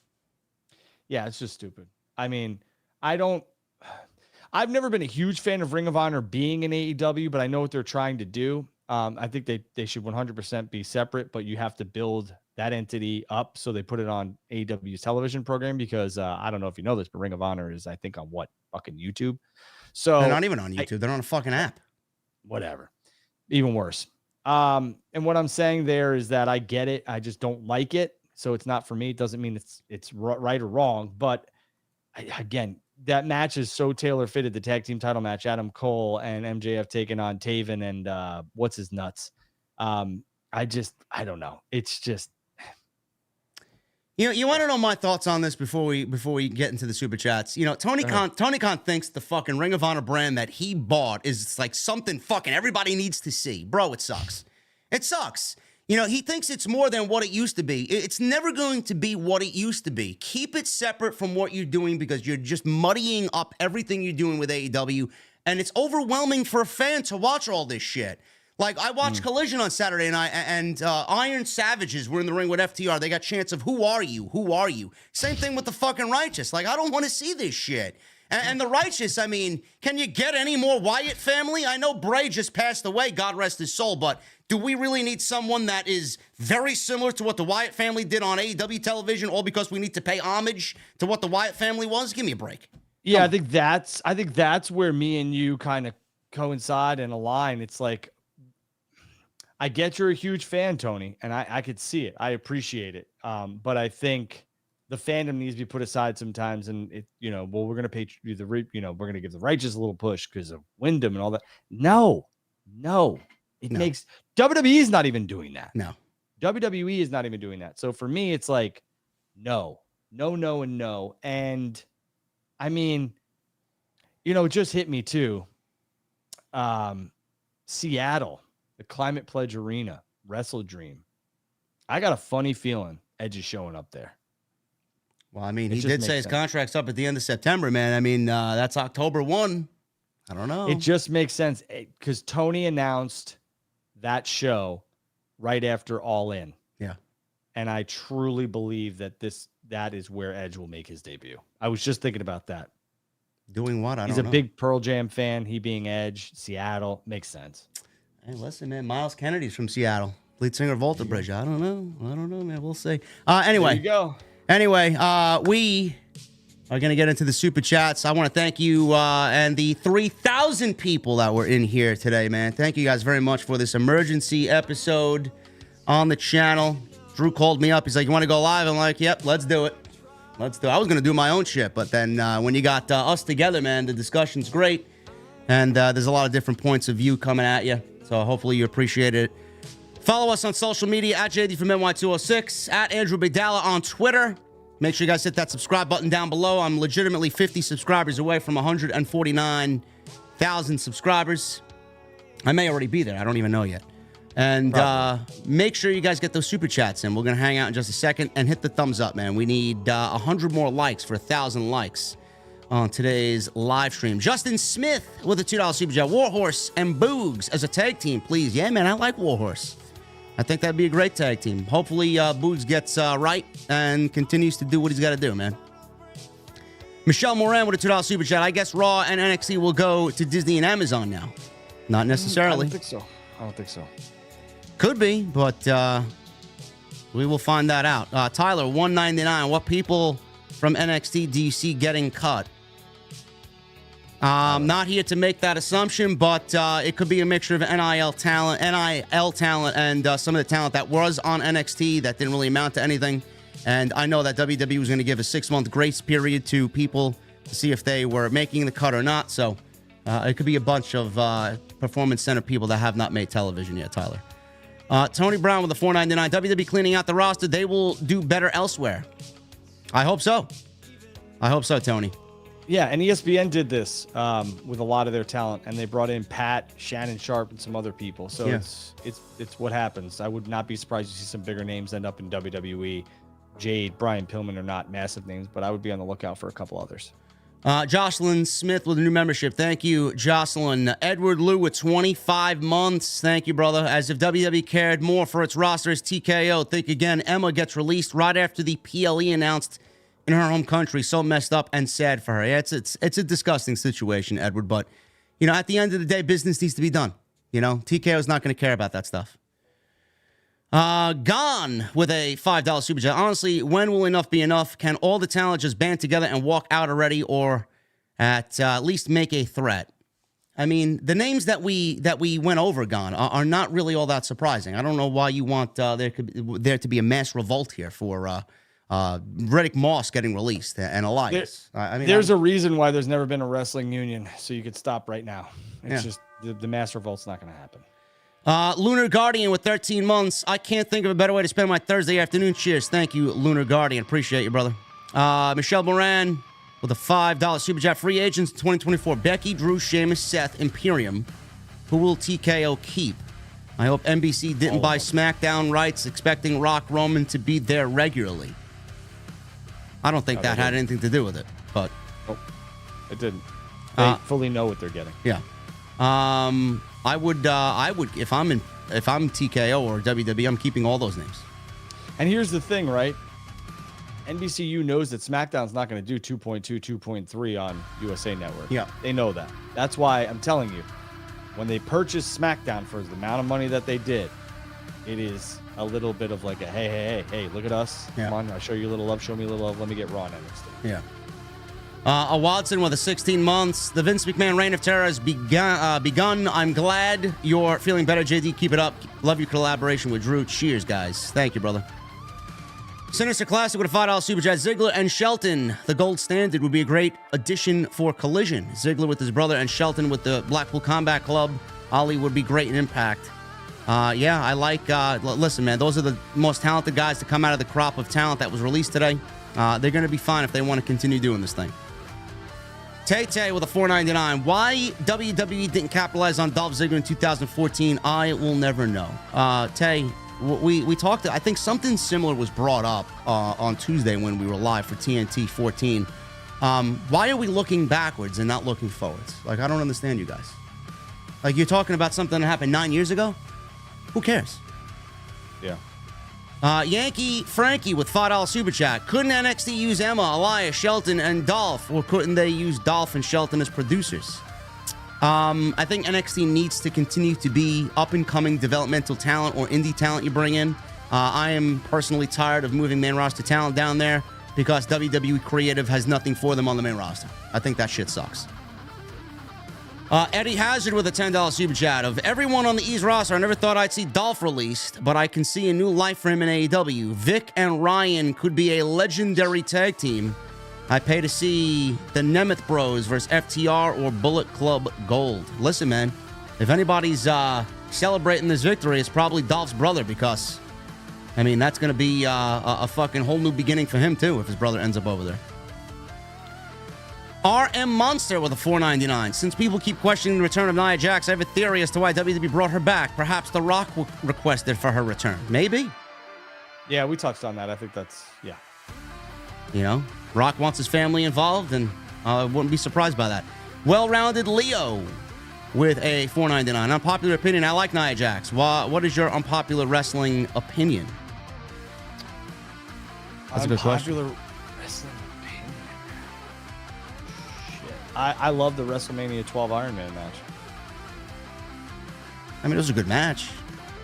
Yeah, it's just stupid. I mean, I've never been a huge fan of Ring of Honor being in AEW, but I know what they're trying to do. I think they should 100% be separate, but you have to build that entity up. So they put it on AEW's television program because I don't know if you know this, but Ring of Honor is, I think, on fucking YouTube. So they're not even on YouTube. They're on a fucking app. Whatever. Even worse. And what I'm saying there is that I get it. I just don't like it. So it's not for me. It doesn't mean it's right or wrong. But again, that match is so tailor-fitted, the tag team title match, Adam Cole and MJF taking on Taven and what's his nuts. I don't know. It's just... You want to know my thoughts on this before we get into the super chats? You know, Tony Khan thinks the fucking Ring of Honor brand that he bought is like something fucking everybody needs to see. Bro, it sucks. It sucks. You know, he thinks it's more than what it used to be. It's never going to be what it used to be. Keep it separate from what you're doing because you're just muddying up everything you're doing with AEW, and it's overwhelming for a fan to watch all this shit. Like, I watched Collision on Saturday night, and Iron Savages were in the ring with FTR. They got chants of, who are you? Who are you? Same thing with the fucking Righteous. Like, I don't want to see this shit. And the Righteous, I mean, can you get any more Wyatt family? I know Bray just passed away, God rest his soul, but do we really need someone that is very similar to what the Wyatt family did on AEW television, all because we need to pay homage to what the Wyatt family was? Give me a break. Yeah, I think that's where me and you kind of coincide and align. It's like, I get you're a huge fan, Tony, and I could see it. I appreciate it. But I think the fandom needs to be put aside sometimes. And it, well, we're going to pay we're going to give the Righteous a little push because of Wyndham and all that. No, it makes WWE is not even doing that. No, WWE is not even doing that. So for me, it's like, no. And I mean, it just hit me too. Seattle. The Climate Pledge Arena, Wrestle Dream. I got a funny feeling Edge is showing up there. Well, I mean, he did say his contract's up at the end of September, man. I mean, that's October 1. I don't know. It just makes sense because Tony announced that show right after All In. Yeah. And I truly believe that is where Edge will make his debut. I was just thinking about that. Doing what? I don't know. He's a big Pearl Jam fan. He being Edge, Seattle, makes sense. Hey, listen, man. Miles Kennedy's from Seattle. Lead singer of Volta Bridge. I don't know, man. We'll see. Anyway. There you go. Anyway, we are going to get into the super chats. I want to thank you and the 3,000 people that were in here today, man. Thank you guys very much for this emergency episode on the channel. Drew called me up. He's like, you want to go live? I'm like, yep, let's do it. I was going to do my own shit, but then when you got us together, man, the discussion's great. And there's a lot of different points of view coming at you. So hopefully you appreciate it. Follow us on social media at JDfromNY206, at Andrew Baydala on Twitter. Make sure you guys hit that subscribe button down below. I'm legitimately 50 subscribers away from 149,000 subscribers. I may already be there. I don't even know yet. And make sure you guys get those super chats in. We're going to hang out in just a second and hit the thumbs up, man. We need 100 more likes for 1,000 likes on today's live stream. Justin Smith with a $2 super chat. Warhorse and Boogs as a tag team, please. Yeah, man, I like Warhorse. I think that'd be a great tag team. Hopefully, Boogs gets right and continues to do what he's got to do, man. Michelle Moran with a $2 super chat. I guess Raw and NXT will go to Disney and Amazon now. Not necessarily. I don't think so. Could be, but we will find that out. Tyler, $1.99. What people from NXT do you see getting cut? Not here to make that assumption, but it could be a mixture of NIL talent, and some of the talent that was on NXT that didn't really amount to anything. And I know that WWE was going to give a 6-month grace period to people to see if they were making the cut or not. So it could be a bunch of performance center people that have not made television yet, Tyler. Tony Brown with the $4.99. WWE cleaning out the roster. They will do better elsewhere. I hope so. Tony. Yeah, and ESPN did this with a lot of their talent, and they brought in Pat, Shannon Sharp, and some other people. So yeah. it's what happens. I would not be surprised to see some bigger names end up in WWE. Jade, Brian Pillman are not massive names, but I would be on the lookout for a couple others. Jocelyn Smith with a new membership. Thank you, Jocelyn. Edward Liu with 25 months. Thank you, brother. As if WWE cared more for its roster as TKO. Think again. Emma gets released right after the PLE announced in her home country. So messed up and sad for her. Yeah, it's a disgusting situation, Edward. But, at the end of the day, business needs to be done. TKO is not going to care about that stuff. Gone with a $5 super chat. Honestly, when will enough be enough? Can all the talent just band together and walk out already, or at least make a threat? I mean, the names that we went over, Gone, are not really all that surprising. I don't know why you want there to be a mass revolt here for Riddick Moss getting released and Elias. There's a reason why there's never been a wrestling union, so you could stop right now. It's just the mass revolt's not going to happen. Lunar Guardian with 13 months. I can't think of a better way to spend my Thursday afternoon. Cheers. Thank you, Lunar Guardian. Appreciate you, brother. Michelle Moran with a $5 super chat. Free agents 2024. Becky, Drew, Sheamus, Seth, Imperium. Who will TKO keep? I hope NBC didn't buy SmackDown rights expecting Rock Roman to be there regularly. I don't think that had anything to do with it, but... Nope, it didn't. They fully know what they're getting. Yeah. I would if I'm TKO or WWE, I'm keeping all those names. And here's the thing, right? NBCU knows that SmackDown's not going to do 2.2, 2.3 on USA Network. Yeah. They know that. That's why I'm telling you, when they purchased SmackDown for the amount of money that they did, it is a little bit of like a, hey, look at us. Yeah. Come on, I'll show you a little love, show me a little love. Let me get Raw and NXT. Yeah. A Watson with a 16 months. The Vince McMahon reign of terror has begun. I'm glad you're feeling better, JD. Keep it up. Love your collaboration with Drew. Cheers, guys. Thank you, brother. Sinister Classic with a $5 super chat. Ziggler and Shelton, the gold standard, would be a great addition for Collision. Ziggler with his brother and Shelton with the Blackpool Combat Club. Ali would be great in Impact. Yeah, I like... listen, man, those are the most talented guys to come out of the crop of talent that was released today. They're going to be fine if they want to continue doing this thing. Tay-Tay with a $4.99. Why WWE didn't capitalize on Dolph Ziggler in 2014, I will never know. Tay, we talked... I think something similar was brought up on Tuesday when we were live for TNT 14. Why are we looking backwards and not looking forwards? Like, I don't understand you guys. Like, you're talking about something that happened 9 years ago? Who cares? Yeah. Yankee Frankie with $5 super chat. Couldn't NXT use Emma, Elias, Shelton, and Dolph, or couldn't they use Dolph and Shelton as producers? I think NXT needs to continue to be up-and-coming developmental talent or indie talent you bring in. I am personally tired of moving main roster talent down there because WWE Creative has nothing for them on the main roster. I think that shit sucks. Eddie Hazard with a $10 super chat. Of everyone on the East roster, I never thought I'd see Dolph released, but I can see a new life for him in AEW. Vic and Ryan could be a legendary tag team. I pay to see the Nemeth Bros versus FTR or Bullet Club Gold. Listen, man, if anybody's celebrating this victory, it's probably Dolph's brother because, I mean, that's going to be a fucking whole new beginning for him, too, if his brother ends up over there. RM Monster with a $4.99. Since people keep questioning the return of Nia Jax, I have a theory as to why WWE brought her back. Perhaps The Rock requested for her return. Maybe. Yeah, we touched on that. I think that's, yeah. You know, Rock wants his family involved, and I wouldn't be surprised by that. Well-rounded Leo with a $4.99. Unpopular opinion, I like Nia Jax. What is your unpopular wrestling opinion? That's a good question. Wrestling opinion. I love the WrestleMania 12 Iron Man match. I mean, it was a good match.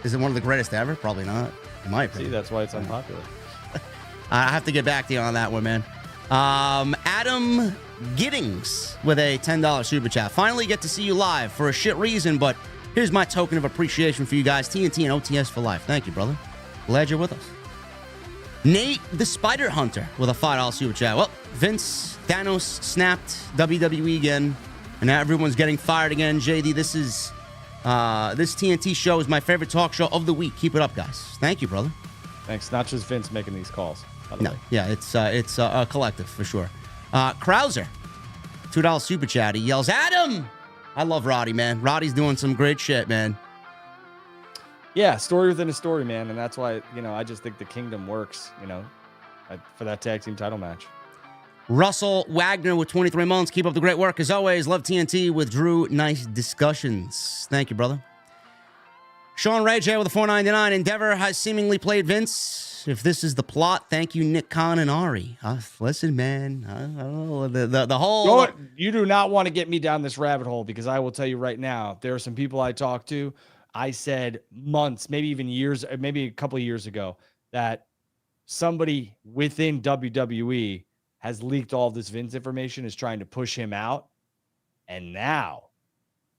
Is it one of the greatest ever? Probably not, in my opinion. See, that's why it's unpopular. I have to get back to you on that one, man. Adam Giddings with a $10 super chat. Finally get to see you live for a shit reason, but here's my token of appreciation for you guys. TNT and OTS for life. Thank you, brother. Glad you're with us. Nate the Spider Hunter with a $5 super chat. Well, Vince Thanos snapped WWE again, and now everyone's getting fired again. JD, this TNT show is my favorite talk show of the week. Keep it up, guys. Thank you, brother. Thanks. Not just Vince making these calls, by the way. Yeah, it's a collective for sure. Krauser, $2 super chat. He yells, Adam! I love Roddy, man. Roddy's doing some great shit, man. Yeah, story within a story, man. And that's why, I just think the Kingdom works, for that tag team title match. Russell Wagner with 23 months. Keep up the great work. As always, love TNT with Drew. Nice discussions. Thank you, brother. Sean Ray J with a $4.99. Endeavor has seemingly played Vince. If this is the plot, thank you, Nick Khan and Ari. Listen, man. The whole... You do not want to get me down this rabbit hole because I will tell you right now, there are some people I talked to. I said months, maybe even years, maybe a couple of years ago, that somebody within WWE has leaked all this Vince information, is trying to push him out. And now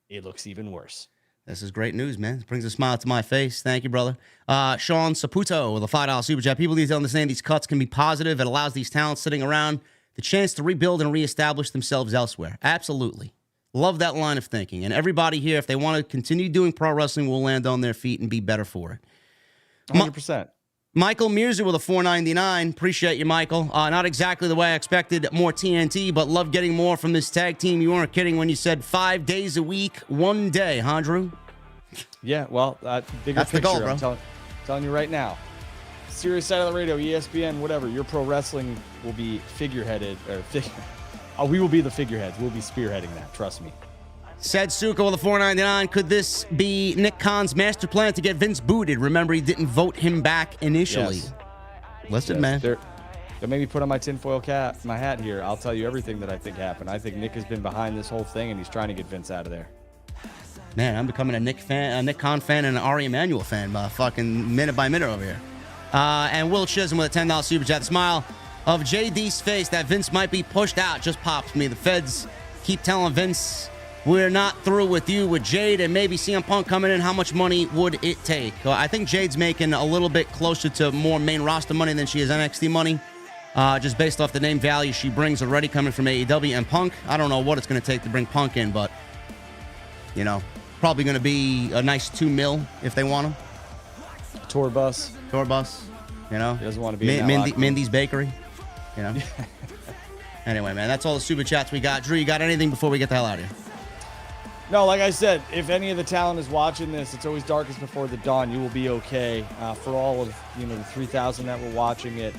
it looks even worse. This is great news, man. It brings a smile to my face. Thank you, brother. Sean Saputo with a $5 super chat. People need to understand these cuts can be positive. It allows these talents sitting around the chance to rebuild and reestablish themselves elsewhere. Absolutely. Love that line of thinking. And everybody here, if they want to continue doing pro wrestling, will land on their feet and be better for it. 100%. Michael Mirza with a $4.99. Appreciate you, Michael. Not exactly the way I expected. More TNT, but love getting more from this tag team. You weren't kidding when you said 5 days a week, 1 day, huh, Drew? Yeah, well, bigger That's the picture. goal, bro. I'm telling you right now. Serious side of the radio, ESPN, whatever. Your pro wrestling will be figureheaded, or we will be the figureheads. We'll be spearheading that. Trust me. Said Suka with a $4.99. Could this be Nick Khan's master plan to get Vince booted? Remember, he didn't vote him back initially. Yes. Listen, man. Don't make me put on my tinfoil cap, my hat here. I'll tell you everything that I think happened. I think Nick has been behind this whole thing, and he's trying to get Vince out of there. Man, I'm becoming a Nick Khan fan and an Ari Emanuel fan, fucking minute by minute over here. And Will Chisholm with a $10 super chat. The smile of JD's face that Vince might be pushed out just pops me. The feds keep telling Vince, we're not through with you, with Jade, and maybe CM Punk coming in. How much money would it take? I think Jade's making a little bit closer to more main roster money than she is NXT money, just based off the name value she brings already coming from AEW and Punk. I don't know what it's going to take to bring Punk in, but, you know, probably going to be a nice $2 million if they want him. Tour bus, you know. He doesn't want to be in that Mindy's Bakery, you know. Anyway, man, that's all the super chats we got. Drew, you got anything before we get the hell out of here? No, like I said, if any of the talent is watching this, it's always darkest before the dawn. You will be okay. For all of the 3,000 that were watching it,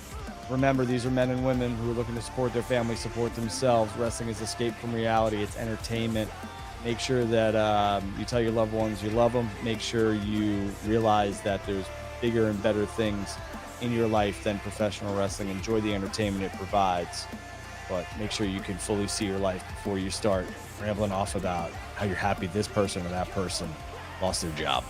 remember these are men and women who are looking to support their family, support themselves. Wrestling is escape from reality. It's entertainment. Make sure that you tell your loved ones you love them. Make sure you realize that there's bigger and better things in your life than professional wrestling. Enjoy the entertainment it provides, but make sure you can fully see your life before you start rambling off about how you're happy this person or that person lost their job.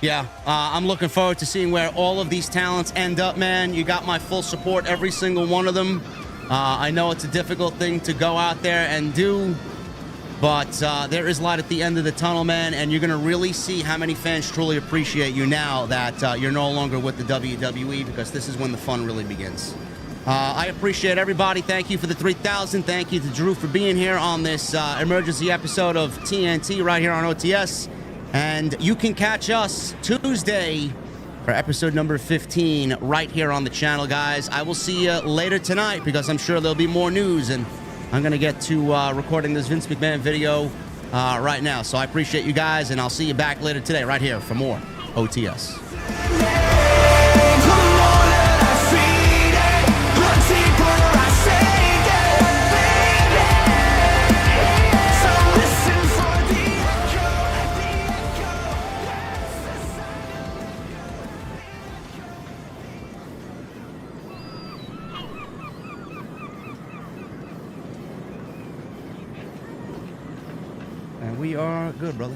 Yeah, I'm looking forward to seeing where all of these talents end up, man. You got my full support, every single one of them. I know it's a difficult thing to go out there and do, but there is light at the end of the tunnel, man, and you're going to really see how many fans truly appreciate you now that you're no longer with the WWE, because this is when the fun really begins. I appreciate everybody. Thank you for the 3,000. Thank you to Drew for being here on this emergency episode of TNT right here on OTS. And you can catch us Tuesday for episode number 15 right here on the channel, guys. I will see you later tonight because I'm sure there'll be more news, and I'm going to get to recording this Vince McMahon video right now. So I appreciate you guys, and I'll see you back later today right here for more OTS. And we are good, brother.